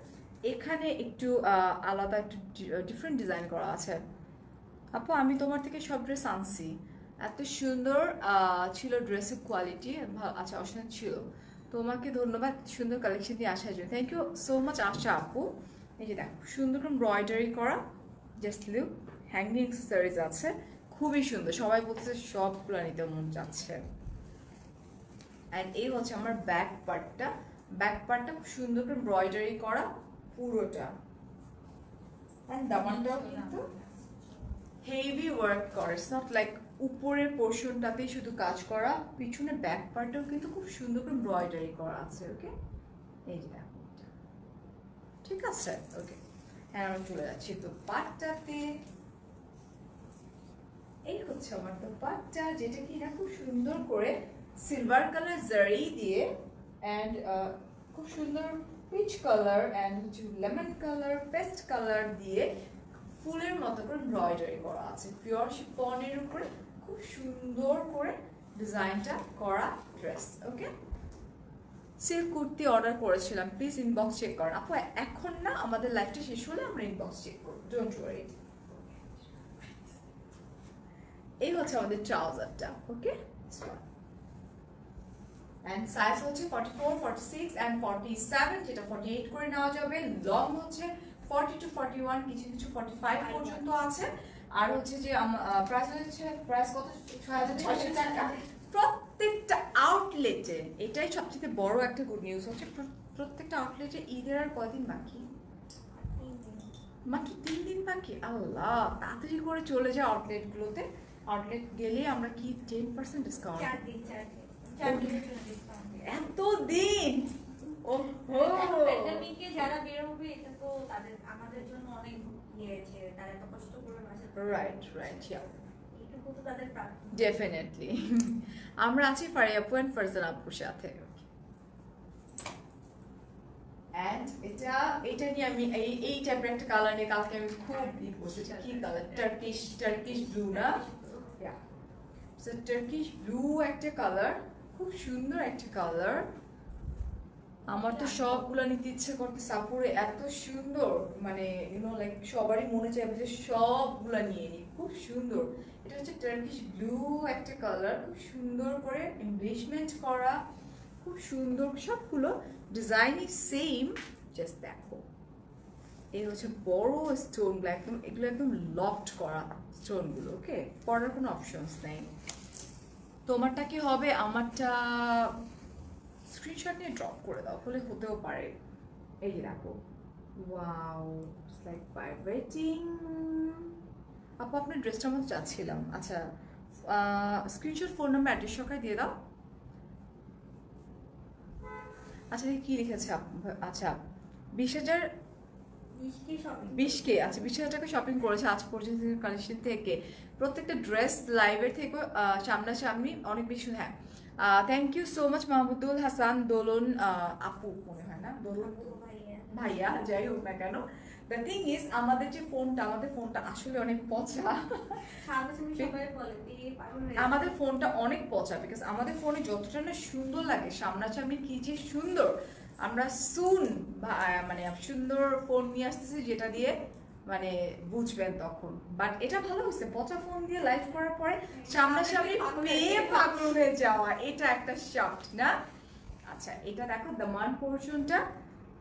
এখানে একটু আলাদা, একটু ডিফারেন্ট ডিজাইন করা আছে। আপু আমি তোমার থেকে সব ড্রেস আনছি, এত সুন্দর ছিল ড্রেসের কোয়ালিটি, আচ্ছা অসাধারণ ছিল। তোমাকে ধন্যবাদ সুন্দর কালেকশন দিয়ে আসার জন্য, থ্যাংক ইউ সো মাচ আশা আপু। এই যে দেখো সুন্দর করে এমব্রয়ডারি করা, জাস্ট লুক, হ্যাঙ্গিং অ্যাক্সেসরিজ আছে, খুবই সুন্দর। সবাই বলছে সবগুলো নিতে মন যাচ্ছে। অ্যান্ড এই হচ্ছে আমার ব্যাক পার্টটা খুব সুন্দর করে এমব্রয়ডারি করা পুরোটা, অ্যান্ড দামানটাও কিন্তু হেভি ওয়ার্ক করে, ইটস নট লাইক উপরের পোর্শনটাতেই শুধু কাজ করা, পিছনে ব্যাক পার্টেও কিন্তু খুব সুন্দর করে এমব্রয়ডারি করা আছে। ওকে, এই যে ঠিক আছে। ওকে, হ্যাঁ আমরা চলে যাচ্ছি দোপাট্টাতে। এই হচ্ছে আমার দোপাট্টা, যেটা কি না খুব সুন্দর করে সিলভার কালার জারি দিয়ে অ্যান্ড খুব সুন্দর peach colour and lemon colour paste colour দিয়ে ফুলের মতো করে এমব্রয়ডারি করা আছে। পিওর শিফনের উপরে খুব সুন্দর করে ডিজাইনটা করা ড্রেস। ওকে, সিল্ক কুর্তি অর্ডার করেছিলাম, প্লিজ ইনবক্স চেক করেন। আপু এখন না, আমাদের লাইফটা শেষ হলে আমরা ইনবক্স চেক করব, ডোন্ট ওয়ারি। এই হচ্ছে আমাদের ট্রাউজারটা। ওকে, এন্ড সাইজ হচ্ছে 44, 46 এন্ড 47, যেটা 48 করে নেওয়া যাবে। লং হচ্ছে 40 to 41, কিছু কিছু 45 পর্যন্ত আছে। আর হচ্ছে যে প্রাইস কত, 6600 টাকা। প্রত্যেকটা আউটলেটে, এটাই সবচেয়ে বড় একটা গুড নিউজ হচ্ছে, প্রত্যেকটা আউটলেটে ঈদের আর কয়দিন বাকি, মাত্র 3 দিন বাকি। আল্লাহ, তাড়াতাড়ি করে চলে যায় আউটলেটগুলোতে। আউটলেট গেলে আমরা কি 10% ডিসকাউন্ট, এত দিন। ওহো, প্যান্ডেমিকে যারা বের হবে, এটা তো তাদের আমাদের জন্য অনেক ইয়েছে, তারা এত কষ্ট করে বাসা। রাইট রাইট, ইয়া, এইটুকু তো তাদের প্রাপ্য। ডেফিনেটলি। আমরা আছি ফারিয়া আপু এন্ড ফারজান আপুর সাথে। এন্ড এটা নিয়ে আমি এই টাইপের একটা কালার নিয়ে কালকে আমি খুব বসেছি। কি কালার? টার্কিশ ব্লু না? ইয়া, সো টার্কিশ ব্লু একটা কালার, খুব সুন্দর একটা কালার। আমার তো সবগুলো নিতে ইচ্ছে করতেছে আপুরে, এত সুন্দর, মানে ইউনো লাইক সবারই মনে চাইবে যে সবগুলা নিয়ে নিই। খুব সুন্দর, এটা হচ্ছে টার্কিশ ব্লু একটা কালার, খুব সুন্দর করে এমব্লিশমেন্ট করা, খুব সুন্দর। সবগুলো ডিজাইনই সেম, জাস্ট দেখো এই হচ্ছে বড় স্টোনগুলো, একদম এগুলো একদম লকড করা স্টোনগুলো। ওকে, পরার কোনো অপশনস নেই। তোমারটা কি হবে? আমারটা স্ক্রিনশট নিয়ে ড্রপ করে দাও, হলে হতেও পারে। এই যে দেখো, ওয়াও, ইটস লাইক ভাইব্রেটিং। আপু আপনার ড্রেসটার মতো চাচ্ছিলাম। আচ্ছা, স্ক্রিনশট, ফোন নাম্বার, অ্যাড্রেস সকালে দিয়ে দাও। আচ্ছা, কি লিখেছে? আচ্ছা, 20,000, 20K। আচ্ছা, 20,000 টাকা শপিং করেছে আজ পর্যন্ত কালেকশন থেকে। প্রত্যেকটা ড্রেস লাইভের থেকে সামনাসামনি অনেক বেশি। হ্যাঁ, thank you so much Mahmudul Hasan Dolon আপু, মনে হয় না দোলন ভাইয়া, যাই হোক না কেন। দ্য থিং ইজ, আমাদের ফোনটা আসলে অনেক পচা। আমাদের ফোনটা অনেক পচা, বিকজ আমাদের ফোনে যতটা না সুন্দর লাগে সামনাসামনি, কি যে সুন্দর। আমরা সুন মানে সুন্দর ফোন নিয়ে আসতেছি, যেটা দিয়ে মানে বুঝবেন তখন। বাট এটা ভালো হয়েছে, পচা ফোন দিয়ে লাইভ করার পরে সামনাসামনি পেয়ে পাগল হয়ে যাওয়া, এটা একটা শট না? আচ্ছা, এটা দেখো, দামান পোর্শনটা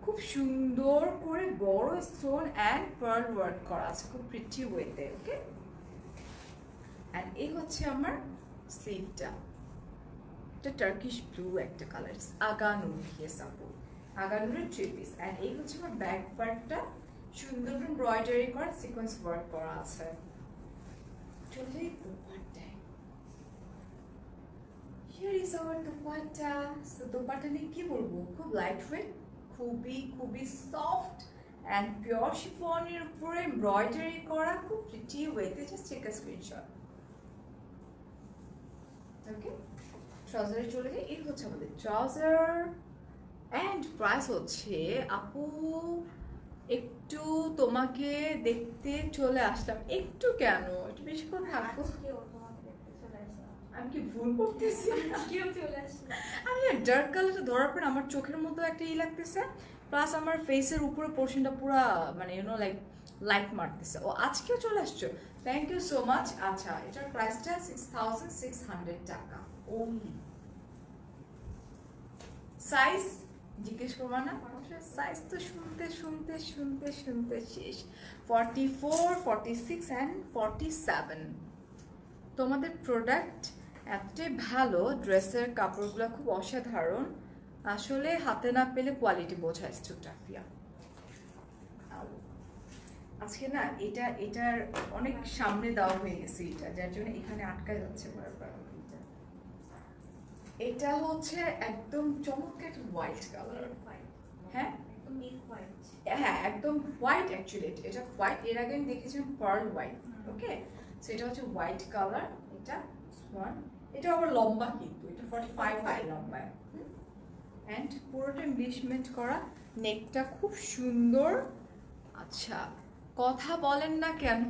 খুব সুন্দর করে বড় স্টোন অ্যান্ড পার্ল ওয়ার্ক করা আছে, খুব প্রিটি ওয়েতে। ওকে, অ্যান্ড এই হচ্ছে আমার স্লিভটা, এটা টার্কিশ ব্লু একটা কালার, আগানুর, ইয়েস আপু, আগানুরের 3 পিস। অ্যান্ড এই হচ্ছে আমার ব্যাক পার্টটা, সুন্দর করে এমব্রয়ডারি করা সিকোয়েন্স ওয়ার্ক করা আছে। চলে যাই দোপাট্টায়। Here is our dupatta. So dupatta নিয়ে কি বলবো, খুব লাইট ওয়েট, খুবই সফট অ্যান্ড পিওর শিফনের উপরে এমব্রয়ডারি করা, খুব প্রিটি ওয়েতে। Just take a screenshot. Okay, ট্রাউজারে চলে যাই। এই হচ্ছে আমাদের ট্রাউজার অ্যান্ড প্রাইস হচ্ছে, আপু একটু তোমাকে দেখতে চলে আসলাম। একটু কেন, একটু বেশিক্ষণ থাকবো? আমি কি ভুল করতেছি? আমি ডার্ক কালারটা ধরার পর আমার চোখের মতো একটা লাগতেছে, প্লাস আমার ফেসের উপরে পোর্শনটা পুরা মানে ইউনো লাইক লাইট মারতেছে। ও, আজকেও চলে আসছো, থ্যাংক ইউ সো মাচ। আচ্ছা, এটার প্রাইসটা 6600 টাকা ওনলি। সাইজ জিজ্ঞেস করবা না? সাইজ তো শুনতে শেষ। 44, 46 অ্যান্ড 47। তোমাদের প্রোডাক্ট এতটাই ভালো, ড্রেসের কাপড়গুলো খুব অসাধারণ। আসলে হাতে না পেলে কোয়ালিটি বোঝা স্টুটাফিয়া। আজকে না এটার অনেক সামনে দেওয়া হয়ে গেছে, এটা যার জন্য এখানে আটকা যাচ্ছে বারবার। এটা হচ্ছে একদম চমৎকার একটা হোয়াইট কালার। হ্যাঁ হ্যাঁ, একদম হোয়াইট অ্যাকচুয়ালি। এটা হোয়াইট, এর আগে আমি দেখেছিলাম পার্ল হোয়াইট। ওকে, সো এটা হচ্ছে হোয়াইট কালার। এটা এটা আবার লম্বা, কিন্তু এটা 45 হয় লম্বা। অ্যান্ড পুরোটা এমব্লিশমেন্ট করা, নেকটা খুব সুন্দর। আচ্ছা, কথা বলেন না কেন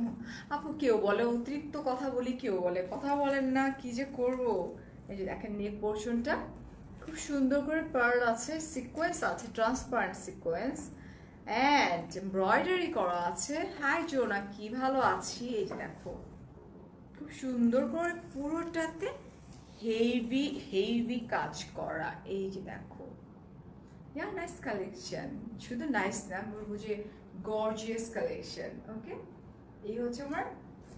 আপু? কেউ বলে অতিরিক্ত কথা বলি, কেউ বলে কথা বলেন না, কি যে করব। এই যে দেখেন নেক পোর্শনটা খুব সুন্দর করে পার্ল আছে, সিকোয়েন্স আছে, ট্রান্সপারেন্ট সিকোয়েন্স, অ্যান্ড এমব্রয়ডারি করা আছে। হাই জোনা, কি ভালো আছি। এই যে দেখো খুব সুন্দর করে পুরোটাতে হেভি হেভি কাজ করা। এই যে দেখো, ইয়া নাইস কালেকশন, শুধু নাইস না, বলবো যে গর্জিয়াস কালেকশন। ওকে, এই হচ্ছে আমার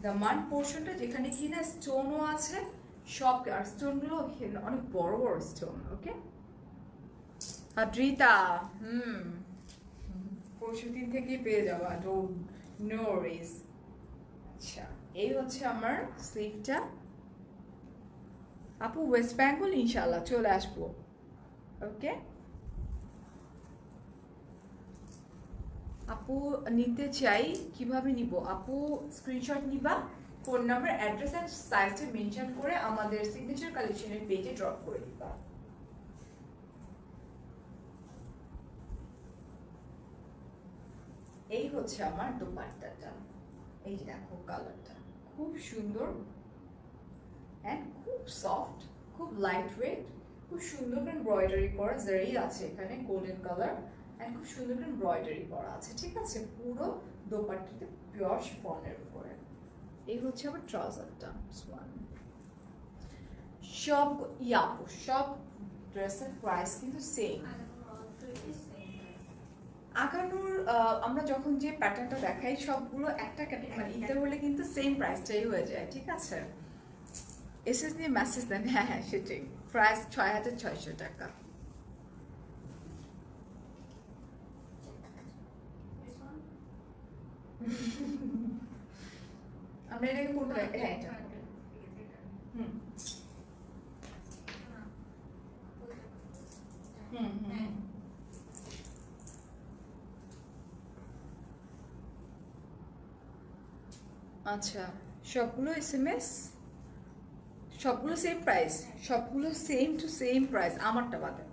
দামান পোর্শনটা, যেখানে কিনা স্টোনও আছে সব, আর স্টোনগুলো অনেক বড় বড় স্টোন। ওকে, আদ্রিতা, পরশুদিন থেকেই পেয়ে যাওয়া, নো ওয়ারিজ। আচ্ছা, এই হচ্ছে আমার স্লিভটা। আপু ওয়েস্ট বেঙ্গল, ইনশাল্লাহ চলে আসবো। ওকে, আপু নিতে চাই, কিভাবে নিব আপু? স্ক্রিনশট নিবা, ফোন নাম্বার, অ্যাড্রেস অ্যান্ড সাইজটা মেনশন করে আমাদের সিগনেচার কালেকশনের পেজে ড্রপ করে দিবা। এই হচ্ছে আমার দোপাট্টাটা। এই যে দেখো কালারটা খুব সুন্দর অ্যান্ড খুব সফট, খুব লাইট ওয়েট, খুব সুন্দর করে এমব্রয়ডারি করা জারি আছে এখানে, গোল্ডেন কালার, অ্যান্ড খুব সুন্দর করে এমব্রয়ডারি করা আছে। ঠিক আছে, পুরো দোপাট্টাতে পিওর শিফনের উপরে। এই হচ্ছে আবার ট্রাউজারটা। সব সব ড্রেসের প্রাইস কিন্তু সেম। আগানোর আমরা যখন যে প্যাটার্নটা দেখাই সবগুলো একটা ক্যাটাগরি, ঈদের হলে কিন্তু সেম প্রাইসটাই হয়ে যায়। ঠিক আছে, এসএস দিয়ে মেসেজ দেন। হ্যাঁ হ্যাঁ, সেটাই, প্রাইস ৬,৬০০ টাকা। আমরা এটাকে কোন, হ্যাঁ এটা হুম হুম হুম। আচ্ছা, সবগুলো এসএমএস, সবগুলো সেম প্রাইস, সবগুলো সেম টু সেম প্রাইস, আমারটা বাদে।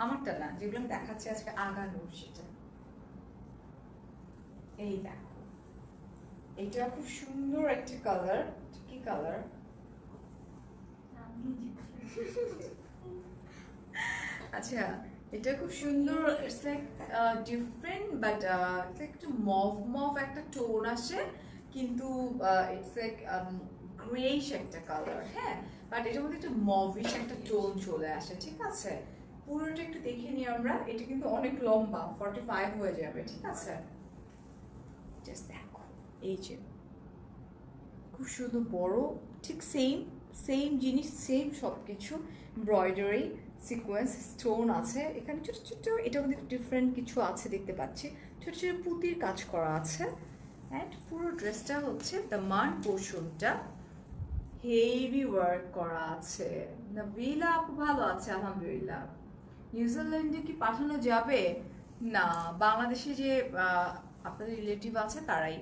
আমারটা না, যেগুলো আমি দেখাচ্ছি আজকে আগানোর, সেটা। এই দেখো, এটা খুব সুন্দর একটা কালার। কি কালার? আচ্ছা, এটা খুব সুন্দর, ইটস লাইক ডিফারেন্ট, বাট একটু মভ মভ একটা টোন আসে, কিন্তু ইটস লাইক গ্রেইশ একটা কালার। হ্যাঁ, বাট এটার মধ্যে একটু মভিশ একটা টোন চলে আসে। ঠিক আছে, পুরোটা একটু দেখে নিই আমরা। এটা কিন্তু অনেক লম্বা, 45 হয়ে যাবে। ঠিক আছে, জাস্ট দেখো, এই যে খুব সুন্দর বড়, ঠিক সেম সেম জিনিস, সেম সব কিছু, এমব্রয়ডারি, সিকোয়েন্স, স্টোন আছে এখানে ছোট ছোট। এটার মধ্যে ডিফারেন্ট কিছু আছে দেখতে পাচ্ছি, ছোট ছোট পুঁতির কাজ করা আছে। অ্যান্ড পুরো ড্রেসটা হচ্ছে দামান পোর্শনটা হেভি ওয়ার্ক করা আছে। নাবিলা আপু ভালো আছে আলহামদুলিল্লাহ। নিউজিল্যান্ডে কি পাঠানো যাবে? না, বাংলাদেশে যে আপনাদের রিলেটিভ আছে তারাই।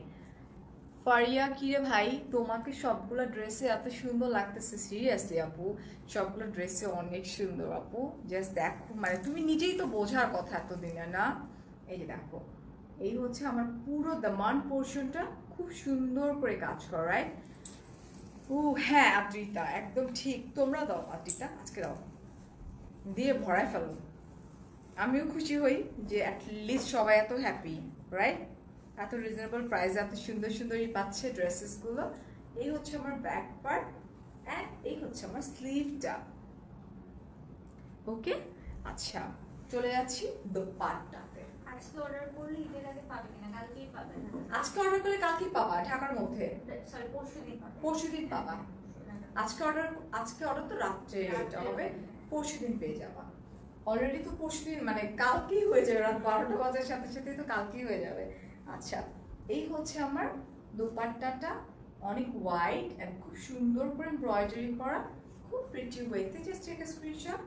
ফারিয়া, কিরে ভাই, তোমাকে সবগুলো ড্রেসে এত সুন্দর লাগতেছে, সিরিয়াসলি আপু সবগুলো ড্রেসে অনেক সুন্দর আপু। জাস্ট দেখো, মানে তুমি নিজেই তো বোঝার কথা এতদিনে না। এই যে দেখো, এই হচ্ছে আমার পুরো দামান পোর্শনটা খুব সুন্দর করে কাজ করায়। ও হ্যাঁ আদ্রিতা, একদম ঠিক, তোমরা দাও আদ্রিতা, আজকে দাও, দিয়ে ভরায় ফেলো। আমিও খুশি হই যে অ্যাটলিস্ট সবাই এত হ্যাপি, রাইট? এত রিজনেবল প্রাইস, এত সুন্দর সুন্দরই পাচ্ছে ড্রেসেসগুলো। এই হচ্ছে আমার ব্যাক পার্ট, অ্যান্ড এই হচ্ছে আমার স্লিভটা। ওকে, আচ্ছা চলে যাচ্ছি দোপাট্টাতে। আজকে অর্ডার করলে ঈদের আগে পাবে কিনা? কালকেই পাবে না? আজকে অর্ডার করলে কালকেই পাবা ঢাকার মধ্যে। সরি, পরশুদিন পাবে। পরশুদিন পাবা। আজকে অর্ডার তো রাত্রে এটা হবে, পরশুদিন পেয়ে যাবা। অলরেডি তো পরশুদিন মানে কালকেই হয়ে যাবে, রাত 12টা বাজার সাথে সাথেই তো কালকেই হয়ে যাবে। আচ্ছা, এই হচ্ছে আমার দোপাট্টাটা, অনেক হোয়াইট এন্ড খুব সুন্দর করে এমব্রয়ডারি করা, খুব প্রিটি ওয়েতে। Just take a screenshot.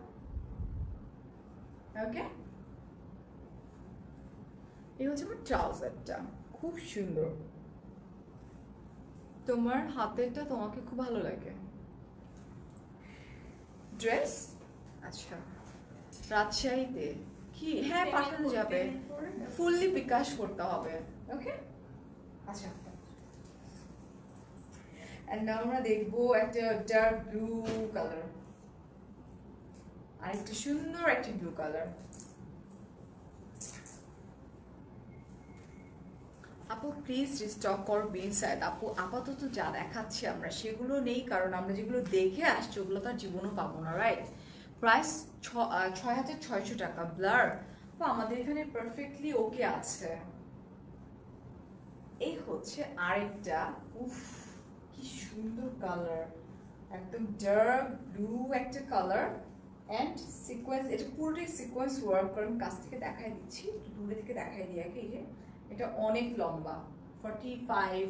Okay, এই হচ্ছে আমার ট্রাউজারটা, খুব সুন্দর। তোমার হাতেরটা তোমাকে খুব ভালো লাগে। ড্রেস, আচ্ছা রাজশাহীতে কি? হ্যাঁ পাঠানো যাবে, ফুললি বিকাশ করতে হবে। ওকে, আচ্ছা। এন্ড আমরা দেখবো একটা ডার্ক ব্লু কালার, আর একটা সুন্দর একটা ব্লু কালার। আপু প্লিজ রিস্টক করো বিনসাইড। আপু আপাতত যা দেখাচ্ছি আমরা সেগুলো নেই, কারণ আমরা যেগুলো দেখে আসছি ওগুলো তো আর জীবনও পাবো না, রাইট? প্রাইস 6,600 টাকা। ব্লার তো আমাদের এখানে পারফেক্টলি ওকে আছে। এই হচ্ছে আরেকটা, উফ কি সুন্দর কালার, একদম ডার্ক ব্লু একটা কালার অ্যান্ড সিকোয়েন্স। এটা পুরোটাই সিকোয়েন্স ওয়ার্ক করে, আমি কাছ থেকে দেখাই দিচ্ছি, দূরে থেকে দেখাই দিয়ে। এই যে এটা অনেক লম্বা, 45।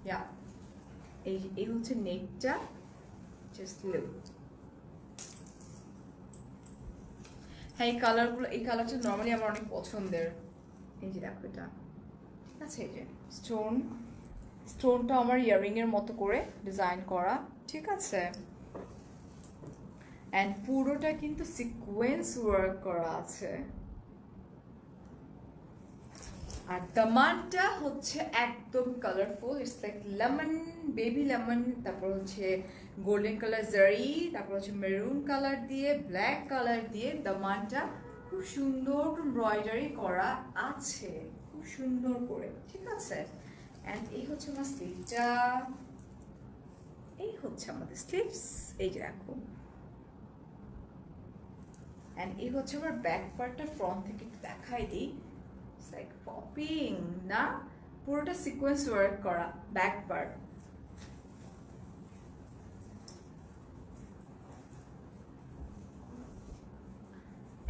ইয়া, এই হচ্ছে নেকটা, জাস্ট লুক। হ্যাঁ এই কালারগুলো, এই কালারটা নর্মালি আমার অনেক পছন্দের। এই যে দেখো এটা, ঠিক আছে? এই যে স্টোনটা আমার ইয়াররিং এর মতো করে ডিজাইন করা, ঠিক আছে? অ্যান্ড পুরোটা কিন্তু সিকোয়েন্স ওয়ার্ক করা আছে। আর দামানটা হচ্ছে একদম colourful, it's like lemon, baby lemon, তারপর হচ্ছে গোল্ডেন কালার জারি, তারপর হচ্ছে মেরুন কালার দিয়ে, ব্ল্যাক কালার দিয়ে দামানটা খুব সুন্দর এমব্রয়ডারি করা আছে, খুব সুন্দর করে, ঠিক আছে? অ্যান্ড এই হচ্ছে আমার স্লিভটা, এই হচ্ছে আমাদের স্লিভস, এই যে দেখো। অ্যান্ড এই হচ্ছে আমার ব্যাক পার্টটা, ফ্রন্ট থেকে একটু দেখাই দিই। লাইক পপিং না, পুরোটা সিকোয়েন্স ওয়ার্ক করা ব্যাক পার্ট।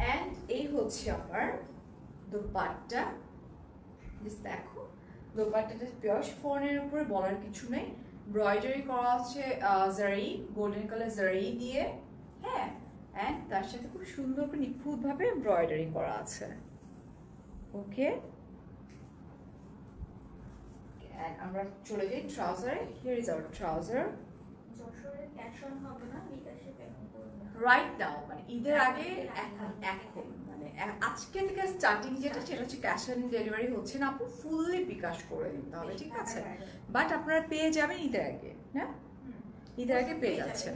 অ্যান্ড এই হচ্ছে আমার দোপাট্টা, দেখো দোপাট্টাটা পিওর শিফনের উপরে, বলার কিছু নেই। এমব্রয়ডারি করা আছে জারি, গোল্ডেন কালার জারি দিয়ে, হ্যাঁ। অ্যান্ড তার সাথে খুব সুন্দর করে নিখুঁতভাবে এমব্রয়ডারি করা আছে। ওকে, আমরা চলে যাই ট্রাউজারে। Here is our trouser. Right now, মানে ঈদের আগে, এখন মানে আজকে থেকে স্টার্টিং যেটা, সেটা হচ্ছে ক্যাশ অন ডেলিভারি হচ্ছে না আপু, ফুললি বিকাশ করে দিতে হবে, ঠিক আছে? বাট আপনারা পেয়ে যাবেন ঈদের আগে, হ্যাঁ ঈদের আগে পেয়ে যাচ্ছেন।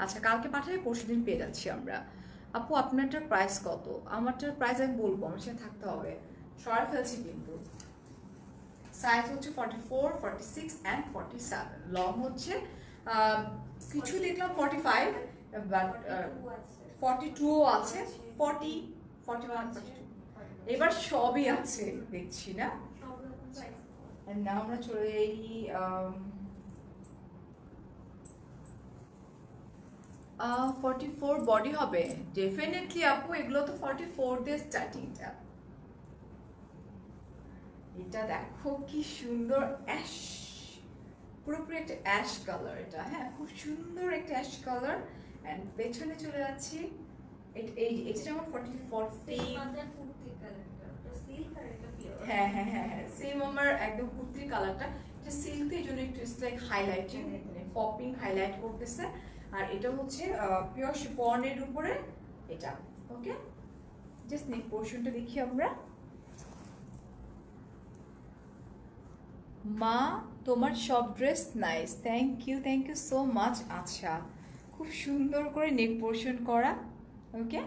আচ্ছা, কালকে পাঠালে পরশু দিন পেয়ে যাচ্ছি আমরা। আপু আপনারটার প্রাইস কত? আমারটার প্রাইস আমি বলবো, আমার সাথে থাকতে হবে, সরাই ফেলছি কিন্তু। সাইজ হচ্ছে 44, 46 অ্যান্ড 47। লং হচ্ছে কিছু দেখলাম 45, বাট 42ও আছে, 40, 41, 42, এবার সবই আছে দেখছি না। না আমরা চলে যাই 44 বডি হবে ডেফিনেটলি আপু, এগুলো তো 44 দিয়ে স্টার্টিংটা। এটা দেখো কি সুন্দর অ্যাশ, পুরোপুরি একটা অ্যাশ কালার এটা, হ্যাঁ খুব সুন্দর একটা অ্যাশ কালার। এন্ড পেছনে চলে যাচ্ছি, এটা যেমন 40, হ্যাঁ হ্যাঁ হ্যাঁ হ্যাঁ সেম আমার একদম কুর্তির কালারটা, এটা সিল্কের জন্য একটু লাইক হাইলাইটিং, মানে পপিং হাইলাইট করতেছে। আর এটা হচ্ছে পিওর শিফনের উপরে এটা। ওকে, জাস্ট নেক পোর্শনটা দেখি আমরা। মা তোমার সব dress nice, thank you so much. আচ্ছা, খুব সুন্দর করে নেক পোর্শন করা। ওকে,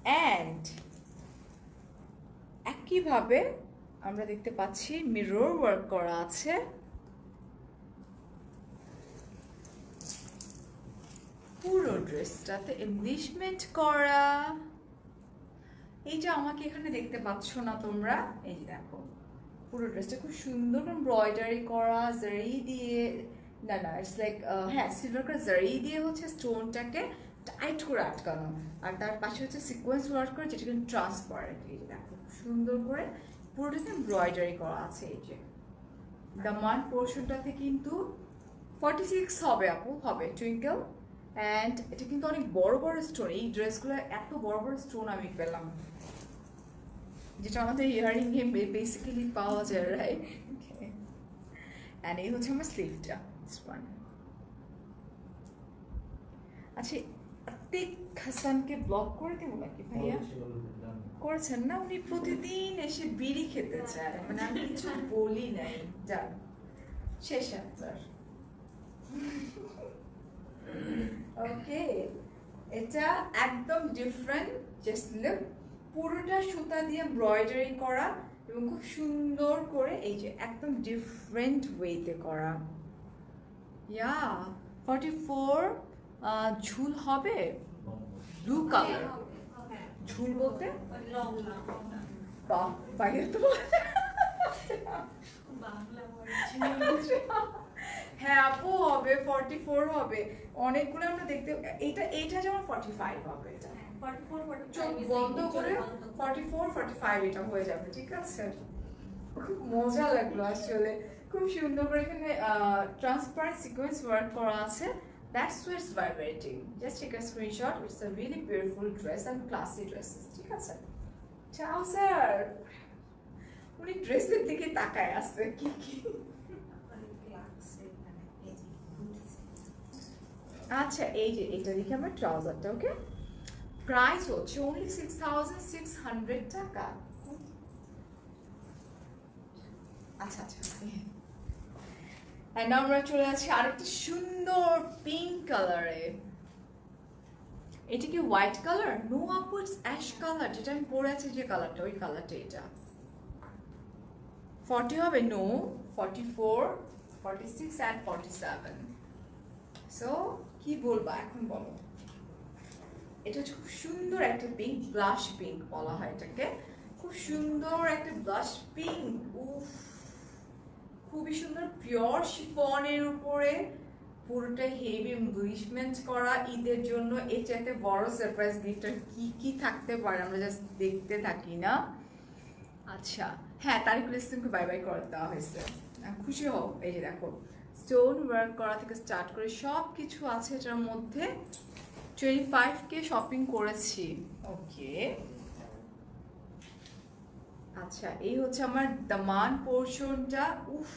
অ্যান্ড একইভাবে আমরা দেখতে পাচ্ছি মিরর ওয়ার্ক করা আছে। পুরো ড্রেসটাতে এমব্লিশমেন্ট করা। এই যে আমাকে এখানে দেখতে পাচ্ছ না তোমরা, এই যে দেখো পুরো ড্রেসটা খুব সুন্দর এমব্রয়ডারি করা, জারি দিয়ে না না, ইটস লাইক হ্যাঁ সিলভার করে জারি দিয়ে হচ্ছে স্টোনটাকে টাইট করে আটকানো, আর তার পাশে হচ্ছে সিকোয়েন্স ওয়ার্ক করে যেটা কিন্তু ট্রান্সপারেন্ট। এই যে দেখো সুন্দর করে পুরোটাতে এমব্রয়ডারি করা আছে। এই যে দামান পোর্শনটাতে কিন্তু 46 হবে আপু, হবে টুইঙ্কেল। অ্যান্ড এটা কিন্তু অনেক বড় বড় স্টোন, এই ড্রেসগুলো এত বড় বড় স্টোন আমি পেলাম, যেটা আমাদের ইয়ারিং এ বেসিক্যালি পাওয়া যায়, রাইট? অ্যান্ড এই হচ্ছে আমার স্লিভটা। আচ্ছা, আতিক হাসানকে ব্লক করে দেবো নাকি ভাইয়া? করেছেন না, উনি প্রতিদিন এসে বিড়ি খেতে চায়, মানে আমি কিছু বলি নাই। যান শেষ আপনার। ওকে, এটা একদম ডিফারেন্ট, জাস্ট লুক, পুরোটা সুতা দিয়ে এমব্রয়ডারি করা এবং খুব সুন্দর করে এই যে একদম ডিফারেন্ট ওয়েতে করা। ইয়া 44 ঝুল হবে, ব্লু কালার। ঝুল বলতে বাহ, বাইরে তো হ্যাঁ আপু হবে 44 হবে, অনেকগুলো আমরা দেখতে, এইটা যেমন 45 হবে, এটা চোখ বন্ধ করে 44 45 এটা হয়ে যাবে, ঠিক আছে? খুব মজা লাগলো আসলে, খুব সুন্দর করে এখানে ট্রান্সপারেন্ট সিকোয়েন্স ওয়ার্ক করা আছে। That's why it's vibrating. Just take a screenshot. It's a really beautiful dress and classy dresses. ঠিক আছে? Ciao sir. উনি ড্রেসের দিকে তাকায় আছে কি কি। আচ্ছা, এই যে এটা দেখি আমার ট্রাউজারটা, ওকে? প্রাইস হচ্ছে only 6,600 টাকা। আচ্ছা আচ্ছা, এন্ড আমরা চলে যাচ্ছি আরেকটা সুন্দর পিঙ্ক কালারে। এটা কি হোয়াইট কালার? নো আপু, ইটস অ্যাশ কালার, যেটা আমি পরে আছি যে কালারটা, ওই কালারটা। এটা 40 হবে? No, 44 46 and 47। সো কি বলবা এখন, বলো? এটা হচ্ছে খুব সুন্দর একটা পিঙ্ক, ব্লাশ পিঙ্ক বলা হয় এটাকে। খুব সুন্দর একটা ব্লাশ পিঙ্ক, উফ খুবই সুন্দর, পিওর শিফনের উপরে পুরোটা হেভি এমব্লিশমেন্ট করা। ঈদের জন্য এই চাইতে বড় সারপ্রাইজ গিফট আর কি কি থাকতে পারে, আমরা জাস্ট দেখতে থাকি না। আচ্ছা হ্যাঁ, তারিকুল ইসলামকে বাই বাই করে দেওয়া হয়েছে, খুশি হও। এই যে দেখো স্টোন ওয়ার্ক করা থেকে স্টার্ট করে সব কিছু আছে এটার মধ্যে। 25K শপিং করেছি। ওকে, আচ্ছা এই হচ্ছে আমার দামান পোর্শনটা। উফ,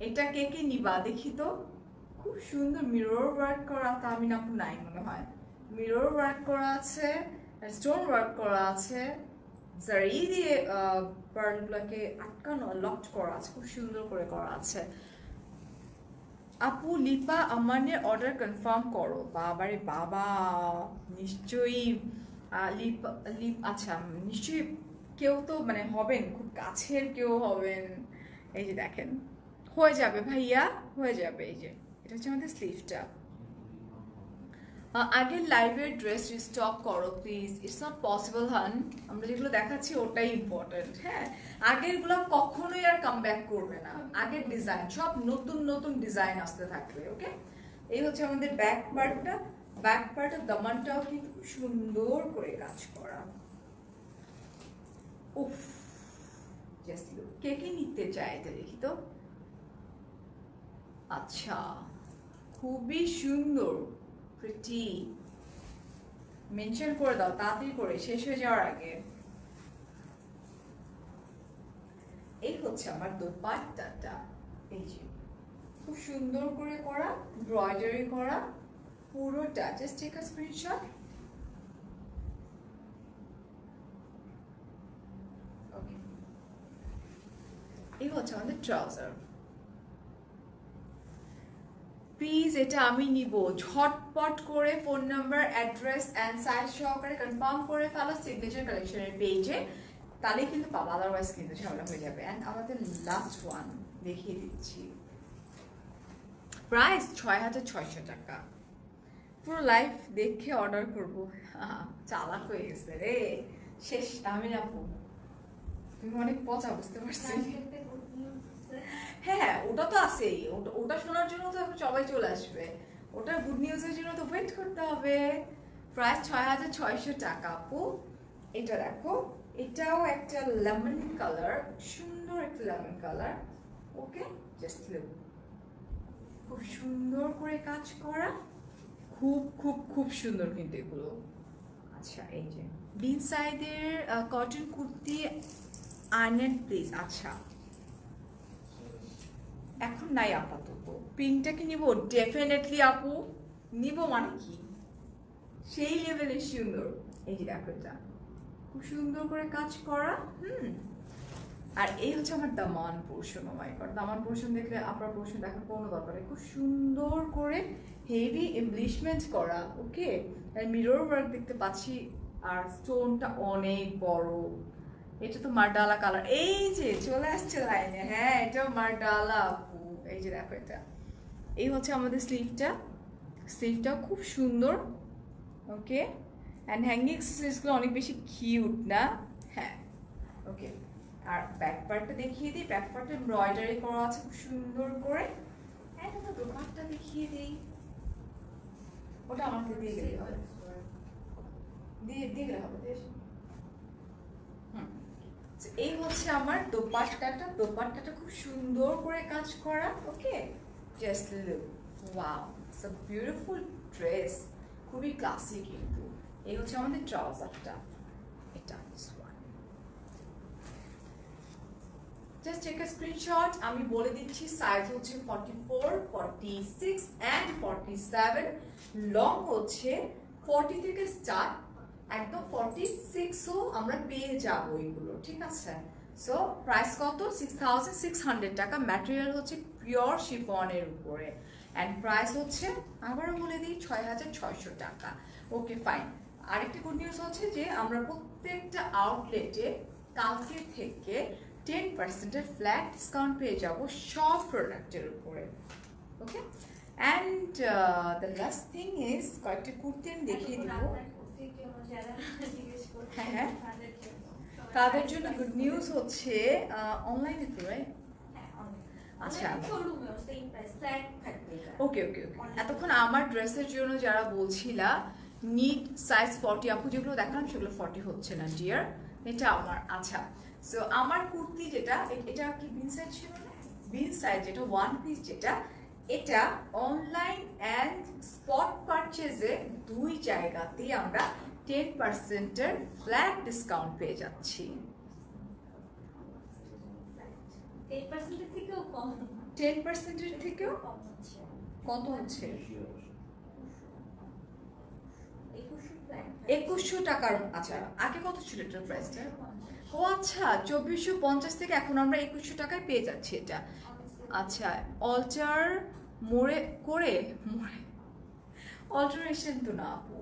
এটা কে কে নিবা দেখি তো। খুব সুন্দর মিরর ওয়ার্ক করা, তা আমি না নাই মনে হয়। মিরর ওয়ার্ক করা আছে, স্টোন ওয়ার্ক করা আছে, জারি দিয়ে পার্লগুলোকে আটকানো, লকড করা আছে, খুব সুন্দর করে করা আছে। আপু লিপা আমানের অর্ডার কনফার্ম করো। বাবারে বাবা, নিশ্চয়ই আচ্ছা নিশ্চয়ই কেউ তো মানে হবেন, খুব কাছের কেউ হবেন। এই যে দেখেন, হয়ে যাবে ভাইয়া, হয়ে যাবে। এই যে এটা হচ্ছে আমাদের স্লিভটা। আগের লাইভের ড্রেস রিস্টক করো প্লিজ। ইটস নট পসিবল হান, আমরা যেগুলো দেখাচ্ছি ওটাই ইম্পর্টেন্ট। হ্যাঁ, আগেরগুলো কখনোই আর কাম ব্যাক করবে না। আগের ডিজাইন সব নতুন নতুন ডিজাইন আসতে থাকবে। ওকে, এই হচ্ছে আমাদের ব্যাক পার্টটা। ব্যাক পার্টের দামানটাও কিন্তু খুব সুন্দর করে কাজ করা। উফ, জাস্ট লুক, কে কে নিতে চায় এটা দেখি তো। আচ্ছা, খুবই সুন্দর, প্রিটি। মেনশন করে দাও তাড়াতাড়ি করে, শেষ হয়ে যাওয়ার আগে। এই হচ্ছে আমার দোপাট্টাটা। এই যে খুব সুন্দর করে করা, এমব্রয়ডারি করা পুরোটা। Just take a screenshot. Okay, এই হচ্ছে আমাদের ট্রাউজার। প্লিজ এটা আমি নিব, ঝটপট করে phone number, address and size সহকারে কনফার্ম করে ফেলো সিগনেচার কালেকশনের পেজে, তাহলেই কিন্তু পাবো, আদারওয়াইজ কিন্তু ঝামেলা হয়ে যাবে। অ্যান্ড আমাদের লাস্ট ওয়ান দেখিয়ে দিচ্ছি, প্রাইস 6,600 টাকা। পুরো লাইফ দেখে অর্ডার করবো। চালাক হয়ে গেছে রে, শেষ। আমি আপু তুমি অনেক পচা, বুঝতে পারছি। হ্যাঁ ওটা তো আছেই, ওটা শোনার জন্য তো এখন সবাই চলে আসবে, ওটার গুড নিউজের জন্য তো ওয়েট করতে হবে। প্রাইস 6,600 টাকা আপু। এটা দেখো, এটাও একটা লেমন কালার, সুন্দর একটা লেমন কালার। ওকে, জাস্ট লুক, খুব সুন্দর করে কাজ করা, খুব খুব খুব সুন্দর কিন্তু এগুলো। আচ্ছা এই যে বিন সাইডের কটন কুর্তি আনেন প্লিজ। আচ্ছা এখন নাই আপাতত, পিঙ্কটা কি নিব? ডেফিনেটলি আপু নিব, মানে কি সেই লেভেলের সুন্দর। এই যে দেখো, এটা খুব সুন্দর করে কাজ করা। আর এই হচ্ছে আমার দামান পোর্শন। ও মাই গড, দামান পোর্শন দেখলে আপনার পোর্শন দেখার কোনো দরকার নেই, খুব সুন্দর করে হেভি এমব্লিশমেন্ট করা। ওকে, আর মিরর ওয়ার্ক দেখতে পাচ্ছি, আর স্টোনটা অনেক বড়। এটা তো মার্ডালা কালার, এই যে চলে আসছে লাইনে। হ্যাঁ এটা মার্ডালা আপু, এই যে দেখো, এটা এই হচ্ছে আমাদের স্লিভটা, স্লিভটাও খুব সুন্দর। ওকে, অ্যান্ড হ্যাঙ্গিং অ্যাক্সেসরিজগুলো অনেক বেশি কিউট না? হ্যাঁ ওকে। আর ব্যাক পার্টটা দেখিয়ে দিই, ব্যাক পার্টে এমব্রয়ডারি করা আছে খুব সুন্দর করে। হ্যাঁ তো দোপাট্টা দেখিয়ে দিই, ওটা আমাকে দিয়ে গেলে হবে, দিয়ে গেলে হবে। এই হচ্ছে আমার দোপাট্টাটা, দোপাট্টাটা খুব সুন্দর করে কাজ করা। Okay, just look, wow, it's a beautiful dress, খুবই ক্লাসি কিন্তু। এই হচ্ছে আমাদের ট্রাউজারটা, এটা জাস্ট টেক আ স্ক্রিনশট। আমি বলে দিচ্ছি সাইজ হচ্ছে 44, 46 অ্যান্ড 47, লং হচ্ছে 40 থেকে স্টার্ট, একদম 46ও আমরা পেয়ে যাবো এগুলো, ঠিক আছে? সো প্রাইস কত? 6,600 টাকা। ম্যাটেরিয়াল হচ্ছে পিওর শিফনের উপরে, অ্যান্ড প্রাইস হচ্ছে আবারও বলে দিই 6,600 টাকা। Okay fine. আরেকটি গুড নিউজ হচ্ছে যে আমরা প্রত্যেকটা আউটলেটে কালকে থেকে 10% ফ্ল্যাট ডিসকাউন্ট পেয়ে যাব সব প্রোডাক্টের উপরে। Okay, and the last thing is কয়েকটি কুর্তি আমি দেখিয়ে দিব। হ্যাঁ হ্যাঁ, তাদের জন্য গুড নিউজ হচ্ছে অনলাইনে তো, রাইট? আচ্ছা ওকে ওকে ওকে। এতক্ষণ আমার ড্রেসের জন্য যারা বলছিলা নিট সাইজ 40, আপু যেগুলো দেখালাম সেগুলো 40 হচ্ছে না ডিয়ার, এটা আমার। আচ্ছা, সো আমার কুর্তি যেটা, এটা কি বিন সাইজ ছিল না? বিন সাইজ যেটা ওয়ান পিস, যেটা এটা অনলাইন অ্যান্ড স্পট পারচেজে দুই জায়গাতেই আমরা 10%-এর ফ্ল্যাট ডিসকাউন্ট পেয়ে যাচ্ছি। 10%-এর থেকেও কম, 10%-এর থেকেও কত হচ্ছে? 2100 টাকার। আচ্ছা আগে কত ছিল এটার প্রাইসটা? ও আচ্ছা, 2450 থেকে এখন আমরা 2100 টাকায় পেয়ে যাচ্ছি এটা। আচ্ছা, অল্টার মোড়ে করে, মোড়ে অল্টারেশন তো না আপু,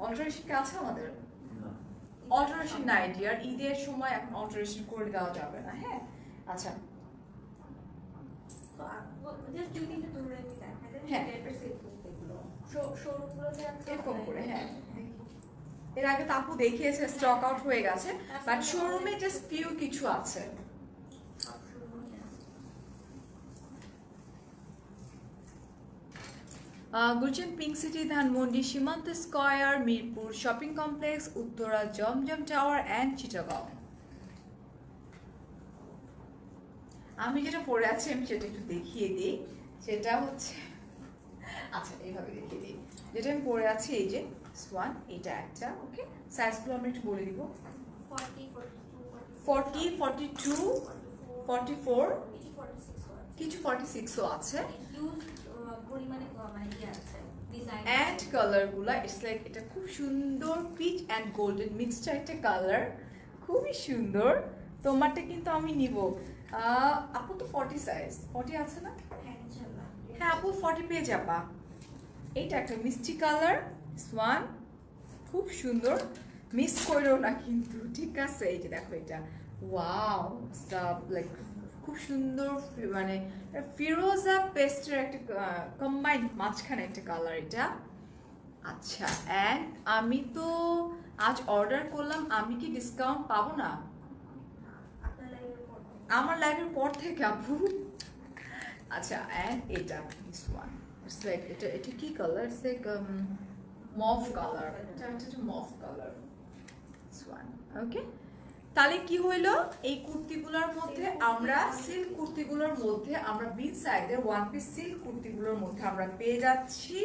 অল্টারেশন কি আছে আমাদের? অল্টারেশন নাই ডিয়ার, ঈদের সময় এখন অল্টারেশন করে দেওয়া যাবে না। হ্যাঁ আচ্ছা, হ্যাঁ এরকম করে, হ্যাঁ এর আগে তো আপু দেখিয়েছে, স্টক আউট হয়ে গেছে, বাট শোরুমে জাস্ট ফিউ কিছু আছে। গুলশান পিঙ্ক সিটি, ধানমন্ডি, সীমান্ত square, Mirpur shopping complex, Uttara Zamzam tower and Chittagong. আমি যেটা পরে আছি আমি সেটা একটু দেখিয়ে দিই, সেটা হচ্ছে, আচ্ছা এইভাবে দেখিয়ে দিই, যেটা আমি পরে আছি এই যে সোয়ান, এটা একটা। ওকে, সাইজগুলো আমরা একটু বলে দিব। 40, 42, 44, কিছু 46ও আছে। অ্যান্ড কালারগুলো ইটস লাইক, এটা খুব সুন্দর পিচ অ্যান্ড গোল্ডেন মিক্সচার একটা কালার, খুবই সুন্দর। তোমারটা কিন্তু আমি নিব। আপু তো 40 সাইজ, 40 আছে না? হ্যাঁ আপু 40 পেয়ে যাবা। এইটা একটা মিষ্টি কালার সোয়ান, খুব সুন্দর, মিস করো না কিন্তু, ঠিক আছে? এই যে দেখো, এটা ওয়াও, লাইক খুব সুন্দর, মানে ফিরোজা পেস্টের একটা কম্বাইন্ড মাঝখানে একটা কালার এটা। আচ্ছা, অ্যান্ড আমি তো আজ অর্ডার করলাম, আমি কি ডিসকাউন্ট পাবো না? আমার লাইফের পর থেকে আপু। আচ্ছা অ্যান্ড এটা দিস ওয়ান ইটস লাইক এটা কি কালার? ইটস লাইক মফ কালার, এটা হচ্ছে মফ কালার দিস ওয়ান। ওকে, তাহলে কি হইলো, এই কুর্তিগুলোর মধ্যে আমরা সিল্ক কুর্তিগুলোর মধ্যে আমরা বিগ সাইজের ওয়ান পিস সিল্ক কুর্তিগুলোর মধ্যে আমরা পেয়ে যাচ্ছি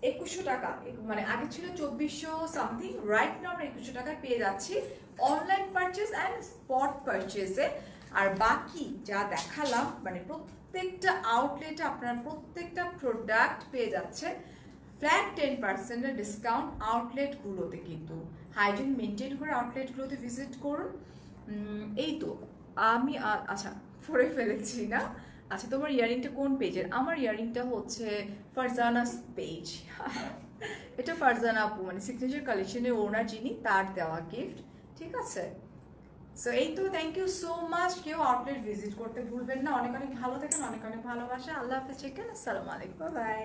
2100 টাকা, মানে আগে ছিল 2400 সামথিং, রাইট নাও আমরা 2100 টাকায় পেয়ে যাচ্ছি অনলাইন পারচেজ অ্যান্ড স্পট পারচেজে। আর বাকি যা দেখালাম মানে প্রত্যেকটা আউটলেটে আপনার প্রত্যেকটা প্রোডাক্ট পেয়ে যাচ্ছে ফ্ল্যাট 10% ডিসকাউন্ট আউটলেটগুলোতে। কিন্তু হাইজিন মেনটেন করে আউটলেটগুলোতে ভিজিট করুন। এই তো আমি আচ্ছা পরে ফেলেছি না। আচ্ছা তোমার ইয়ারিংটা কোন পেজের? আমার ইয়ারিংটা হচ্ছে ফারজানাস পেজ। এটা ফারজানা আপু মানে সিগনেচার কালেকশনের ওনার যিনি, তার দেওয়া গিফট। ঠিক আছে, সো এই তো, থ্যাংক ইউ সো মাচ। কেউ আউটলেট ভিজিট করতে ভুলবেন না। অনেক অনেক ভালো থাকেন, অনেক অনেক ভালোবাসা। আল্লাহ হাফেজ, আসসালামু আলাইকুম, বাই।